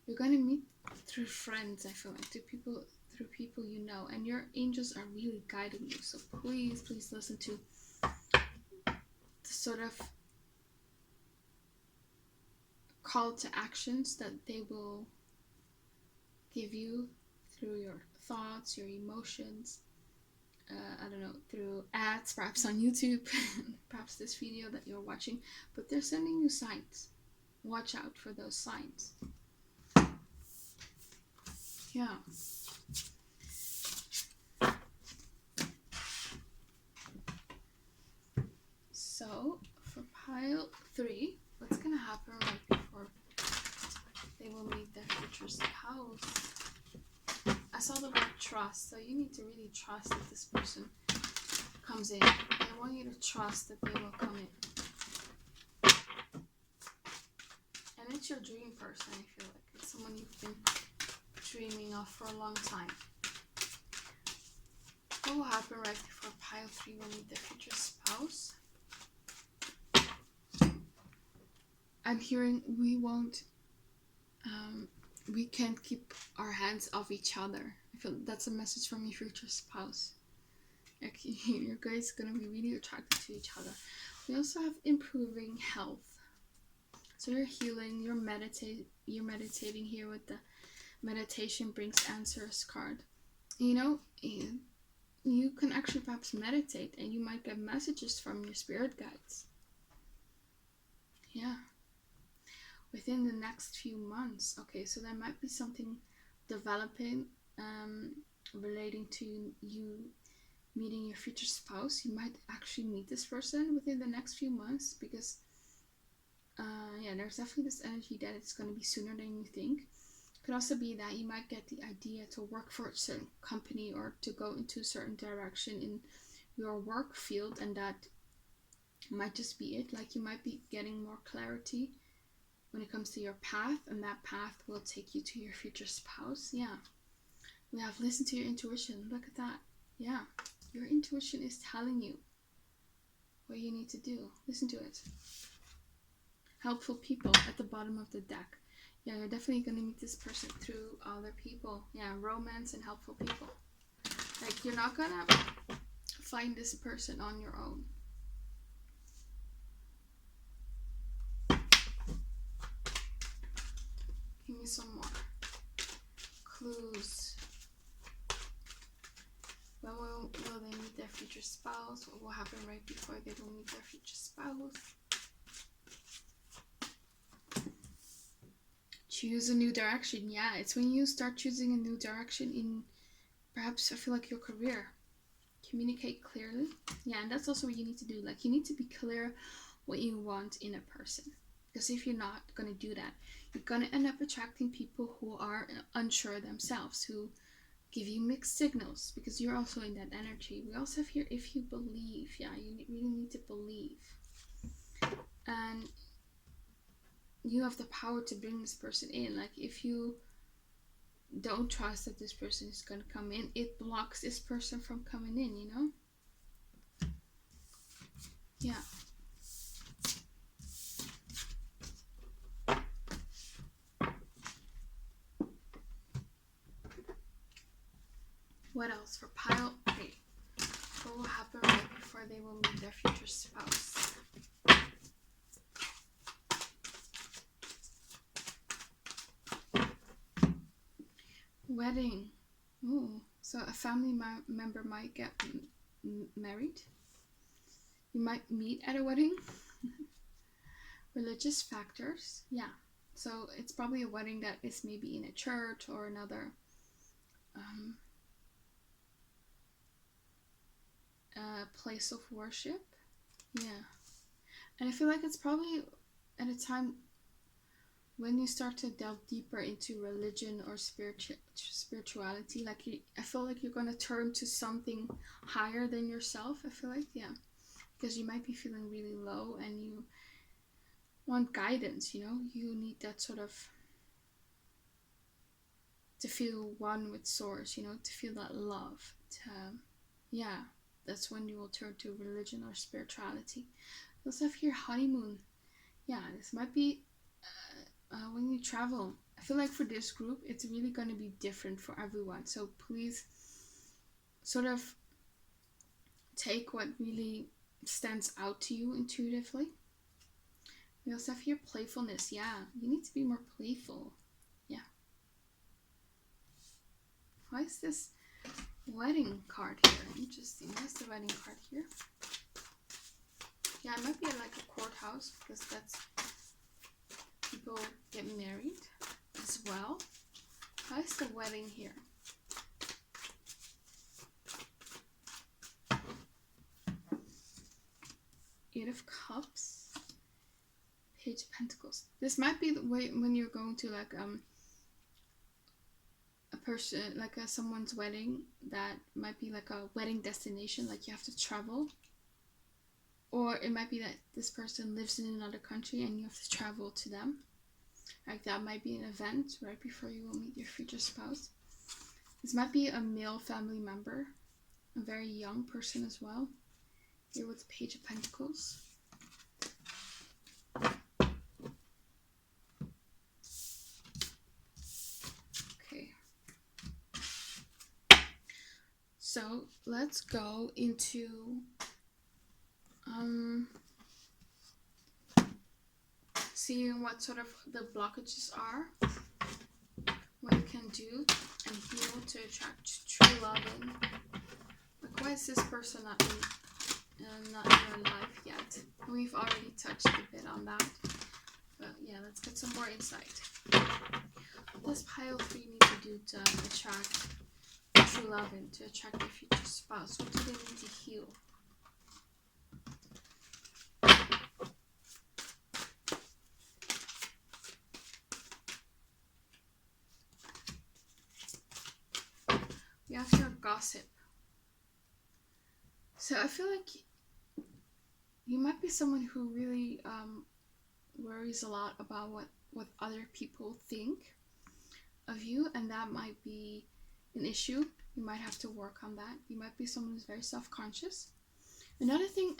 You're going to meet through friends, I feel like. Through people you know. And your angels are really guiding you. So please listen to the sort of call to actions that they will give you through your thoughts, your emotions. I don't know, through ads, perhaps on YouTube, perhaps this video that you're watching. But they're sending you signs. Watch out for those signs. Yeah. So, for pile 3, what's going to happen right before they will meet their future spouse? I saw the word trust, so you need to really trust that this person comes in. I want you to trust that they will come in. And it's your dream person, I feel like. It's someone you've been dreaming of for a long time. What will happen right before pile 3 will meet their future spouse? I'm hearing we can't keep our hands off each other. I feel that's a message from your future spouse. Like, you guys are gonna be really attracted to each other. We also have improving health. So you're healing, you're meditating here with the meditation brings answers card. You know, you can actually perhaps meditate and you might get messages from your spirit guides. Yeah. Within the next few months. Okay, so there might be something developing relating to you meeting your future spouse. You might actually meet this person within the next few months because yeah, there's definitely this energy that it's going to be sooner than you think. Could also be that you might get the idea to work for a certain company or to go into a certain direction in your work field, and that might just be it. Like, you might be getting more clarity when it comes to your path, and that path will take you to your future spouse. Yeah. We have listened to your intuition. Look at that. Yeah. Your intuition is telling you what you need to do. Listen to it. Helpful people at the bottom of the deck. Yeah, you're definitely going to meet this person through other people. Yeah, romance and helpful people. Like, you're not going to find this person on your own. Give me some more clues. When will they meet their future spouse? What will happen right before they will meet their future spouse? Choose a new direction. Yeah, it's when you start choosing a new direction in, perhaps, I feel like, your career. Communicate clearly. Yeah, and that's also what you need to do. Like, you need to be clear what you want in a person. Because if you're not going to do that, you're going to end up attracting people who are unsure themselves, who give you mixed signals, because you're also in that energy. We also have here, if you believe. Yeah, you really need to believe. And you have the power to bring this person in. Like, if you don't trust that this person is going to come in, it blocks this person from coming in, you know? Yeah. What else for pile 3? What will happen right before they will meet their future spouse? Wedding. Oh, so a family member might get married. You might meet at a wedding. Religious factors, yeah. So it's probably a wedding that is maybe in a church or another um, place of worship. Yeah. And I feel like it's probably at a time when you start to delve deeper into religion or spirituality, like I feel like you're going to turn to something higher than yourself. I feel like, yeah, because you might be feeling really low and you want guidance, you know, you need that sort of to feel one with source, you know, to feel that love, to, yeah, that's when you will turn to religion or spirituality. You also have here honeymoon. Yeah, this might be when you travel. I feel like for this group, it's really going to be different for everyone. So please sort of take what really stands out to you intuitively. We also have here playfulness. Yeah, you need to be more playful. Yeah. Why is this wedding card here? Interesting. Why is the wedding card here? Yeah, it might be like a courthouse because that's people get married as well. Why is the wedding here? Eight of Cups, Page of Pentacles. This might be the way when you're going to like a person, like someone's wedding, that might be like a wedding destination, like you have to travel. Or it might be that this person lives in another country and you have to travel to them. Like that might be an event right before you will meet your future spouse. This might be a male family member, a very young person as well. Here with the Page of Pentacles. Okay. So let's go into seeing what sort of the blockages are, what you can do and heal to attract true love. And like, why is this person not in your life yet? We've already touched a bit on that, but yeah, let's get some more insight. What does pile 3 need to do to attract true love and to attract their future spouse? What do they need to heal? We have your gossip. So I feel like you might be someone who really worries a lot about what other people think of you, and that might be an issue. You might have to work on that. You might be someone who's very self-conscious. Another thing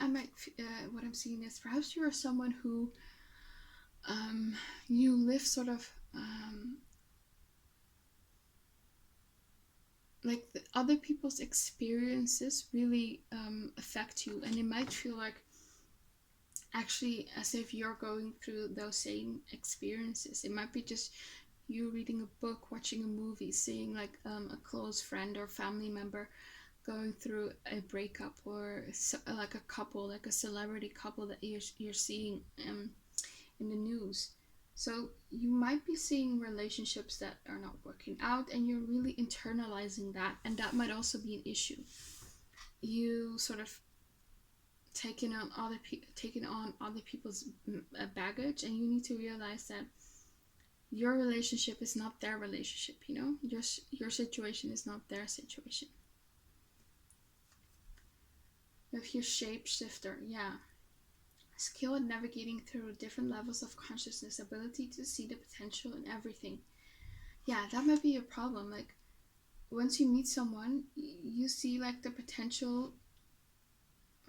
what I'm seeing is perhaps you are someone who you live sort of like the other people's experiences really affect you, and it might feel like actually as if you're going through those same experiences. It might be just you reading a book, watching a movie, seeing like a close friend or family member going through a breakup, or like a couple, like a celebrity couple that you're seeing in the news. So you might be seeing relationships that are not working out and you're really internalizing that, and that might also be an issue. You sort of taking on other people's baggage, and you need to realize that your relationship is not their relationship, you know? Your situation is not their situation. With your shapeshifter, yeah. Skill at navigating through different levels of consciousness, ability to see the potential in everything. Yeah, that might be a problem. Like, once you meet someone, you see like the potential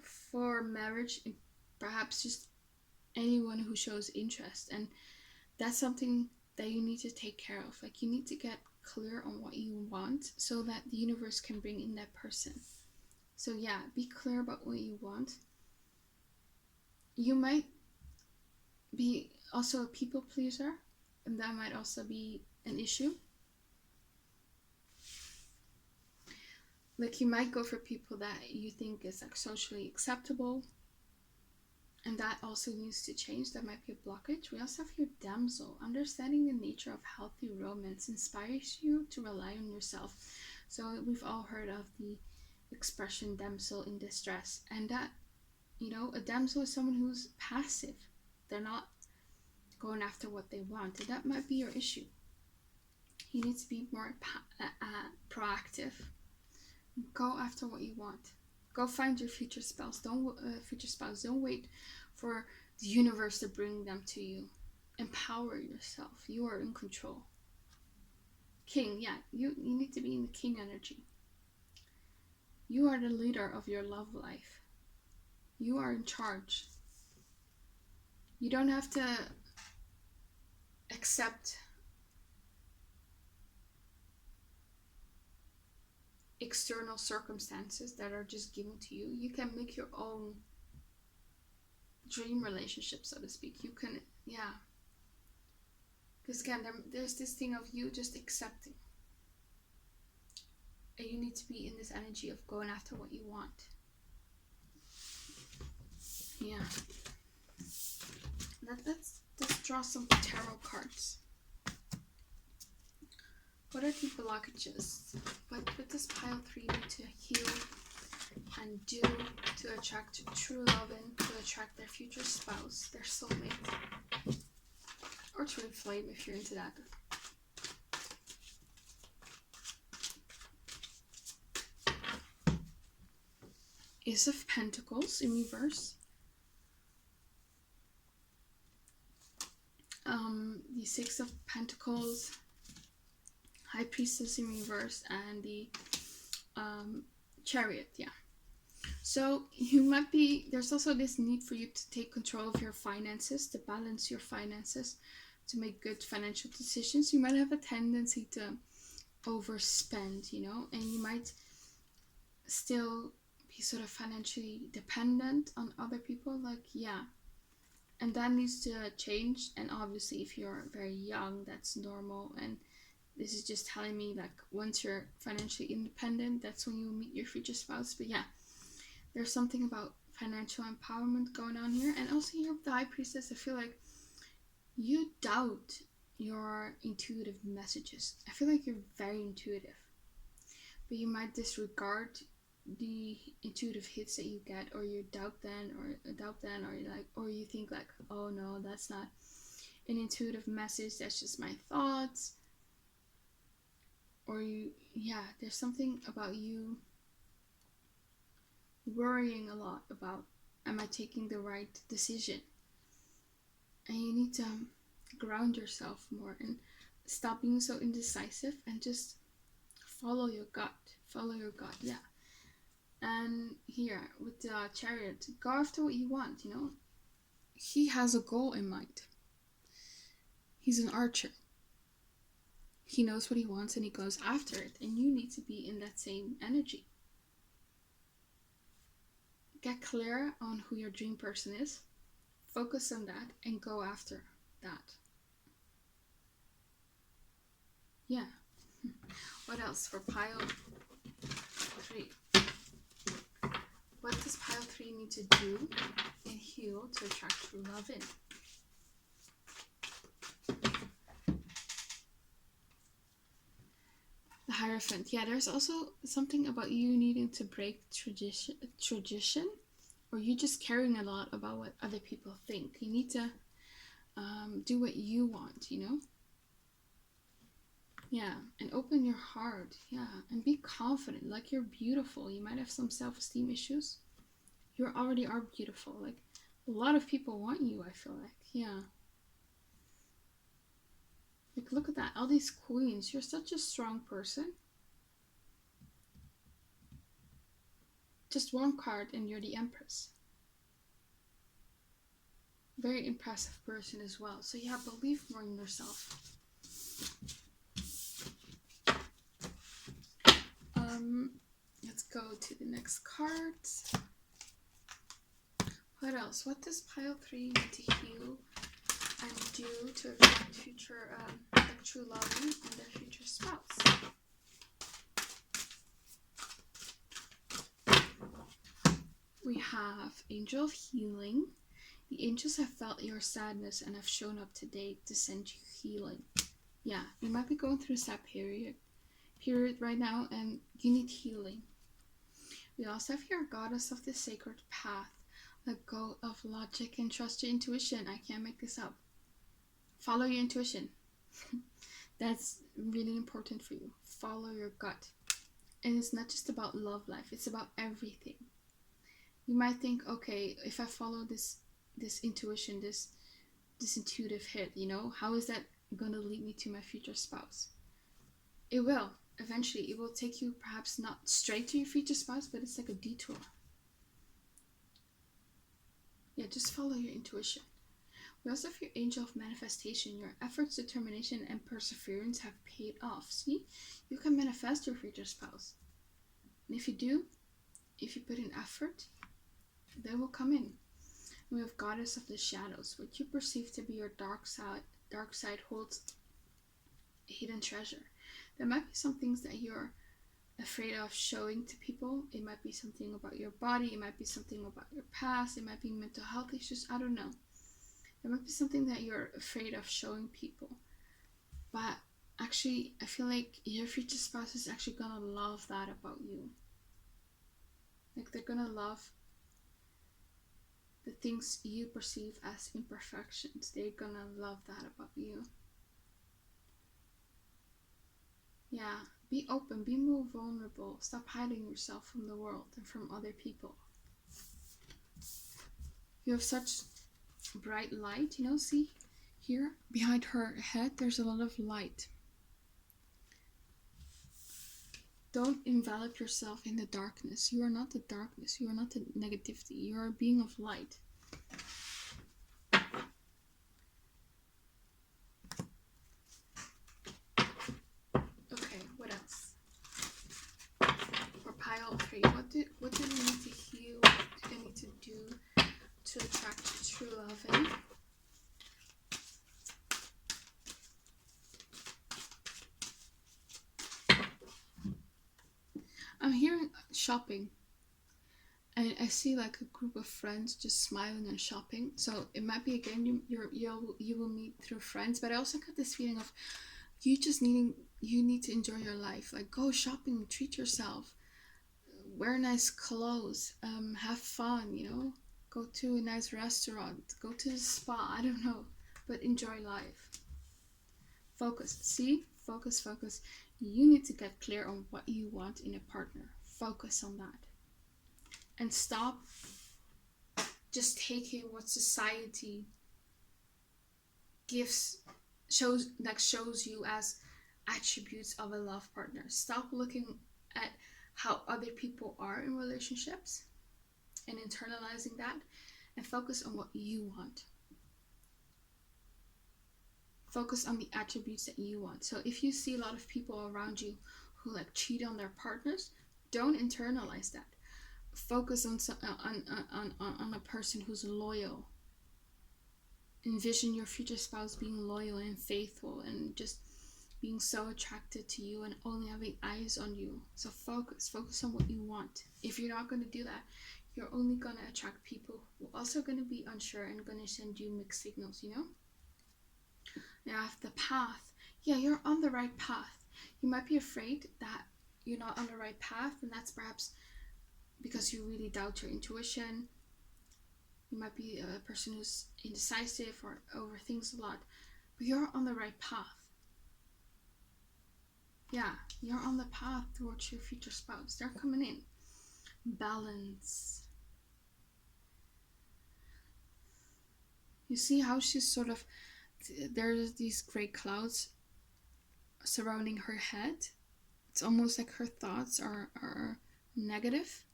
for marriage in perhaps just anyone who shows interest, and that's something that you need to take care of. Like, you need to get clear on what you want so that the universe can bring in that person. So yeah, be clear about what you want. You might be also a people pleaser, and that might also be an issue. Like, you might go for people that you think is like socially acceptable, and that also needs to change. That might be a blockage. We also have your damsel. Understanding the nature of healthy romance inspires you to rely on yourself. So we've all heard of the expression damsel in distress, and that, you know, a damsel is someone who's passive. They're not going after what they want, and that might be your issue. You need to be more proactive. Go after what you want. Go find your future spouse. Don't wait for the universe to bring them to you. Empower yourself. You are in control. King, yeah, you need to be in the king energy. You are the leader of your love life. You are in charge. You don't have to accept external circumstances that are just given to you. You can make your own dream relationship, so to speak. You can, yeah. Because again, there's this thing of you just accepting. And you need to be in this energy of going after what you want. Yeah. Let's draw some tarot cards. What are the blockages? What does pile 3 need to heal and do to attract true love and to attract their future spouse, their soulmate? Or twin flame if you're into that. Ace of Pentacles in reverse. The Six of Pentacles, High Priestess in reverse, and the Chariot, yeah. So you might be, there's also this need for you to take control of your finances, to balance your finances, to make good financial decisions. You might have a tendency to overspend, you know, and you might still be sort of financially dependent on other people, like, yeah. And that needs to change. And obviously if you're very young, that's normal. And this is just telling me, like, once you're financially independent, that's when you meet your future spouse. But yeah, there's something about financial empowerment going on here. And also here with the High Priestess, I feel like you doubt your intuitive messages. I feel like you're very intuitive, but you might disregard the intuitive hits that you get, or you doubt them, or you think like, oh no, that's not an intuitive message, that's just my thoughts. Or there's something about you worrying a lot about, am I taking the right decision? And you need to ground yourself more and stop being so indecisive and just follow your gut, yeah. And here with the Chariot, go after what you want, you know. He has a goal in mind. He's an archer. He knows what he wants and he goes after it, and you need to be in that same energy. Get clear on who your dream person is, focus on that, and go after that. Yeah. What else for pile 3? What does pile 3 need to do and heal to attract true love in? The Hierophant. Yeah, there's also something about you needing to break tradition, or you just caring a lot about what other people think. You need to do what you want, you know? Yeah, and open your heart, yeah, and be confident, like you're beautiful. You might have some self-esteem issues. You already are beautiful. Like, a lot of people want you, I feel like, yeah. Like, look at that, all these queens. You're such a strong person. Just one card and you're the Empress. Very impressive person as well. So yeah, believe more in yourself. Let's go to the next cards. What else? What does pile 3 need to heal and do to attract future true love and their future spouse? we have Angel of Healing. The angels have felt your sadness and have shown up today to send you healing. Yeah, you might be going through a sad period right now and you need healing. We also have here Goddess of the Sacred Path. Let go of logic and trust your intuition. I can't make this up. Follow your intuition. That's really important for you. Follow your gut. And it's not just about love life, it's about everything. You might think, okay, if I follow this intuition, this intuitive hit, you know, how is that going to lead me to my future spouse? It will. Eventually, it will take you perhaps not straight to your future spouse, but it's like a detour. Yeah, just follow your intuition. We also have your Angel of Manifestation. Your efforts, determination, and perseverance have paid off. See, you can manifest your future spouse. And if you do, if you put in effort, they will come in. We have Goddess of the Shadows. What you perceive to be your dark side holds a hidden treasure. There might be some things that you're afraid of showing to people. It might be something about your body. It might be something about your past. It might be mental health issues. I don't know. There might be something that you're afraid of showing people. But actually, I feel like your future spouse is actually going to love that about you. Like, they're going to love the things you perceive as imperfections. They're going to love that about you. Yeah, be open, be more vulnerable. Stop hiding yourself from the world and from other people. You have such bright light, you know, see here behind her head there's a lot of light. Don't envelop yourself in the darkness. You are not the darkness. You are not the negativity. You are a being of light. Okay, what else? For pile 3, what do you need to heal? What do you need to do to attract true love in? I'm hearing shopping. And I see like a group of friends just smiling and shopping. So it might be, again, you will meet through friends. But I also got this feeling of you need to enjoy your life. Like, go shopping, treat yourself, wear nice clothes, have fun, you know, go to a nice restaurant, go to the spa, I don't know, but enjoy life. Focus. See, focus. You need to get clear on what you want in a partner. Focus on that. And stop just taking what society shows you as attributes of a love partner. Stop looking at how other people are in relationships and internalizing that, and focus on what you want. Focus on the attributes that you want. So if you see a lot of people around you who like cheat on their partners, don't internalize that. Focus on a person who's loyal. Envision your future spouse being loyal and faithful and just being so attracted to you and only having eyes on you. So focus on what you want. If you're not going to do that, you're only going to attract people who are also going to be unsure and going to send you mixed signals, you know? Now, the path. Yeah, you're on the right path. You might be afraid that you're not on the right path, and that's perhaps because you really doubt your intuition. You might be a person who's indecisive or overthinks a lot, but you're on the right path. Yeah, you're on the path towards your future spouse. They're coming in. Balance. You see how she's sort of, there's these gray clouds surrounding her head. It's almost like her thoughts are negative.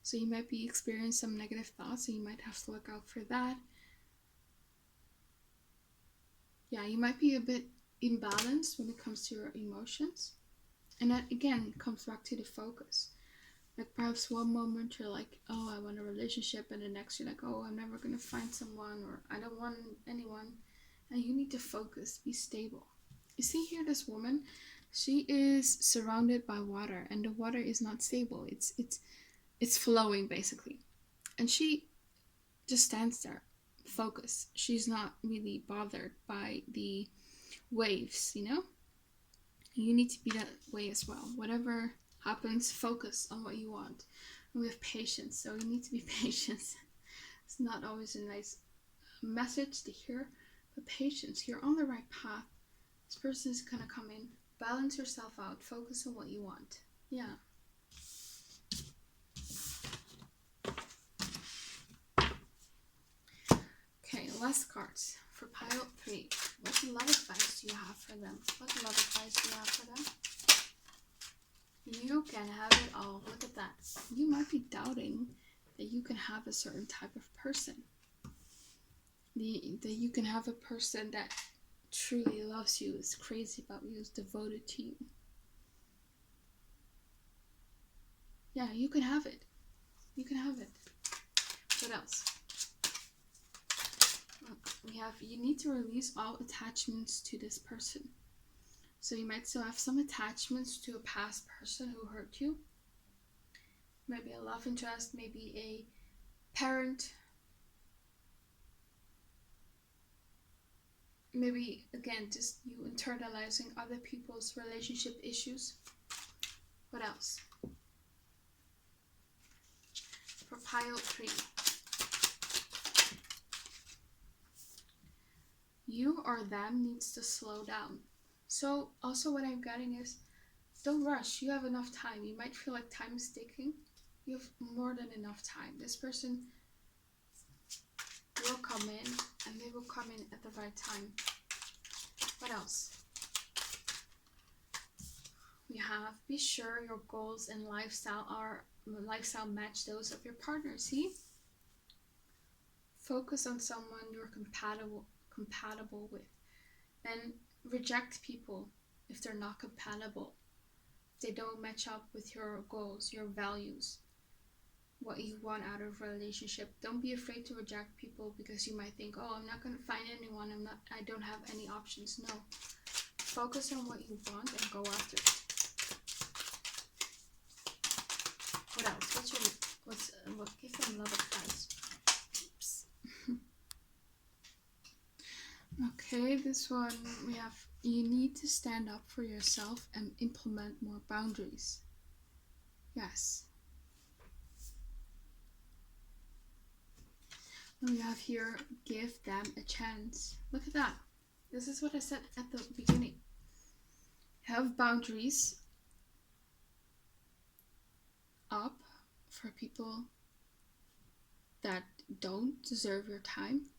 So you might be experiencing some negative thoughts, and you might have to look out for that. Yeah, you might be a bit imbalanced when it comes to your emotions. And that, again, comes back to the focus. Like, perhaps one moment you're like, oh, I want a relationship, and the next you're like, oh, I'm never going to find someone, or I don't want anyone. And you need to focus, be stable. You see here, this woman, she is surrounded by water, and the water is not stable. It's it's flowing basically. And she just stands there, focus. She's not really bothered by the waves, you know? You need to be that way as well. Whatever happens, focus on what you want. And we have patience, so you need to be patient. It's not always a nice message to hear, but patience. You're on the right path. This person is gonna come in. Balance yourself out. Focus on what you want. Yeah. Okay, last cards for pile 3. What love advice do you have for them? What love advice do you have for them? You can have it all. Look at that. You might be doubting that you can have a certain type of person. That you can have a person that truly loves you, is crazy about you, is devoted to you. Yeah, you can have it. You can have it. What else? We have, you need to release all attachments to this person. So you might still have some attachments to a past person who hurt you. Maybe a love interest, maybe a parent. Maybe, again, just you internalizing other people's relationship issues. What else? For pile 3. You or them needs to slow down. So also what I'm getting is, don't rush. You have enough time. You might feel like time is ticking. You have more than enough time. This person will come in, and they will come in at the right time. What else? We have, be sure your goals and lifestyle match those of your partner. See? Focus on someone you're compatible with, and reject people if they're not compatible. If they don't match up with your goals, your values, what you want out of a relationship. Don't be afraid to reject people because you might think, oh, I'm not going to find anyone, I don't have any options. No. Focus on what you want and go after it. What else? Give them love advice. Oops. Okay, this one we have, you need to stand up for yourself and implement more boundaries. Yes. And we have here, give them a chance. Look at that. This is what I said at the beginning. Have boundaries up for people that don't deserve your time,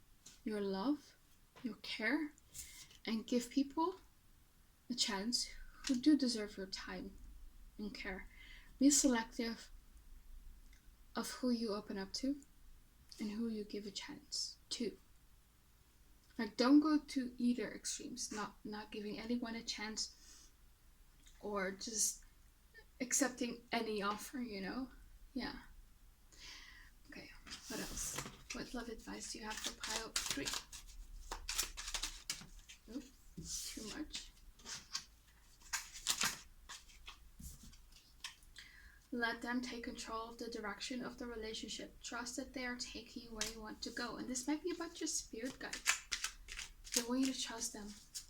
your love, your care, and give people a chance who do deserve your time and care. Be selective of who you open up to and who you give a chance to. Like, don't go to either extremes, not giving anyone a chance or just accepting any offer, you know? Yeah. Okay, what else? What love advice do you have for pile 3? Oops, too much. Let them take control of the direction of the relationship. Trust that they are taking you where you want to go. And this might be about your spirit guides. They want you to trust them.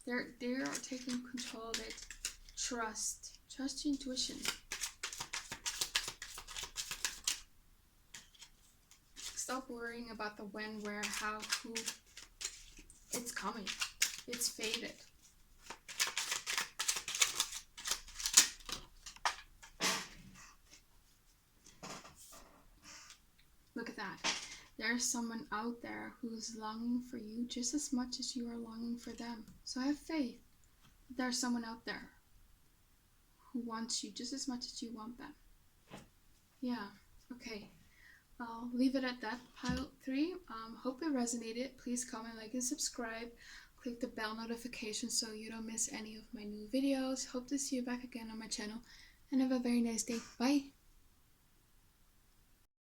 They are taking control of it. Trust your intuition. Stop worrying about the when, where, how, who. It's coming. It's fated. Look at that. There's someone out there who's longing for you just as much as you are longing for them. So have faith. There's someone out there who wants you just as much as you want them. Yeah. Okay. I'll leave it at that, pile 3. Hope it resonated. Please comment, like, and subscribe. Click the bell notification so you don't miss any of my new videos. Hope to see you back again on my channel. And have a very nice day. Bye.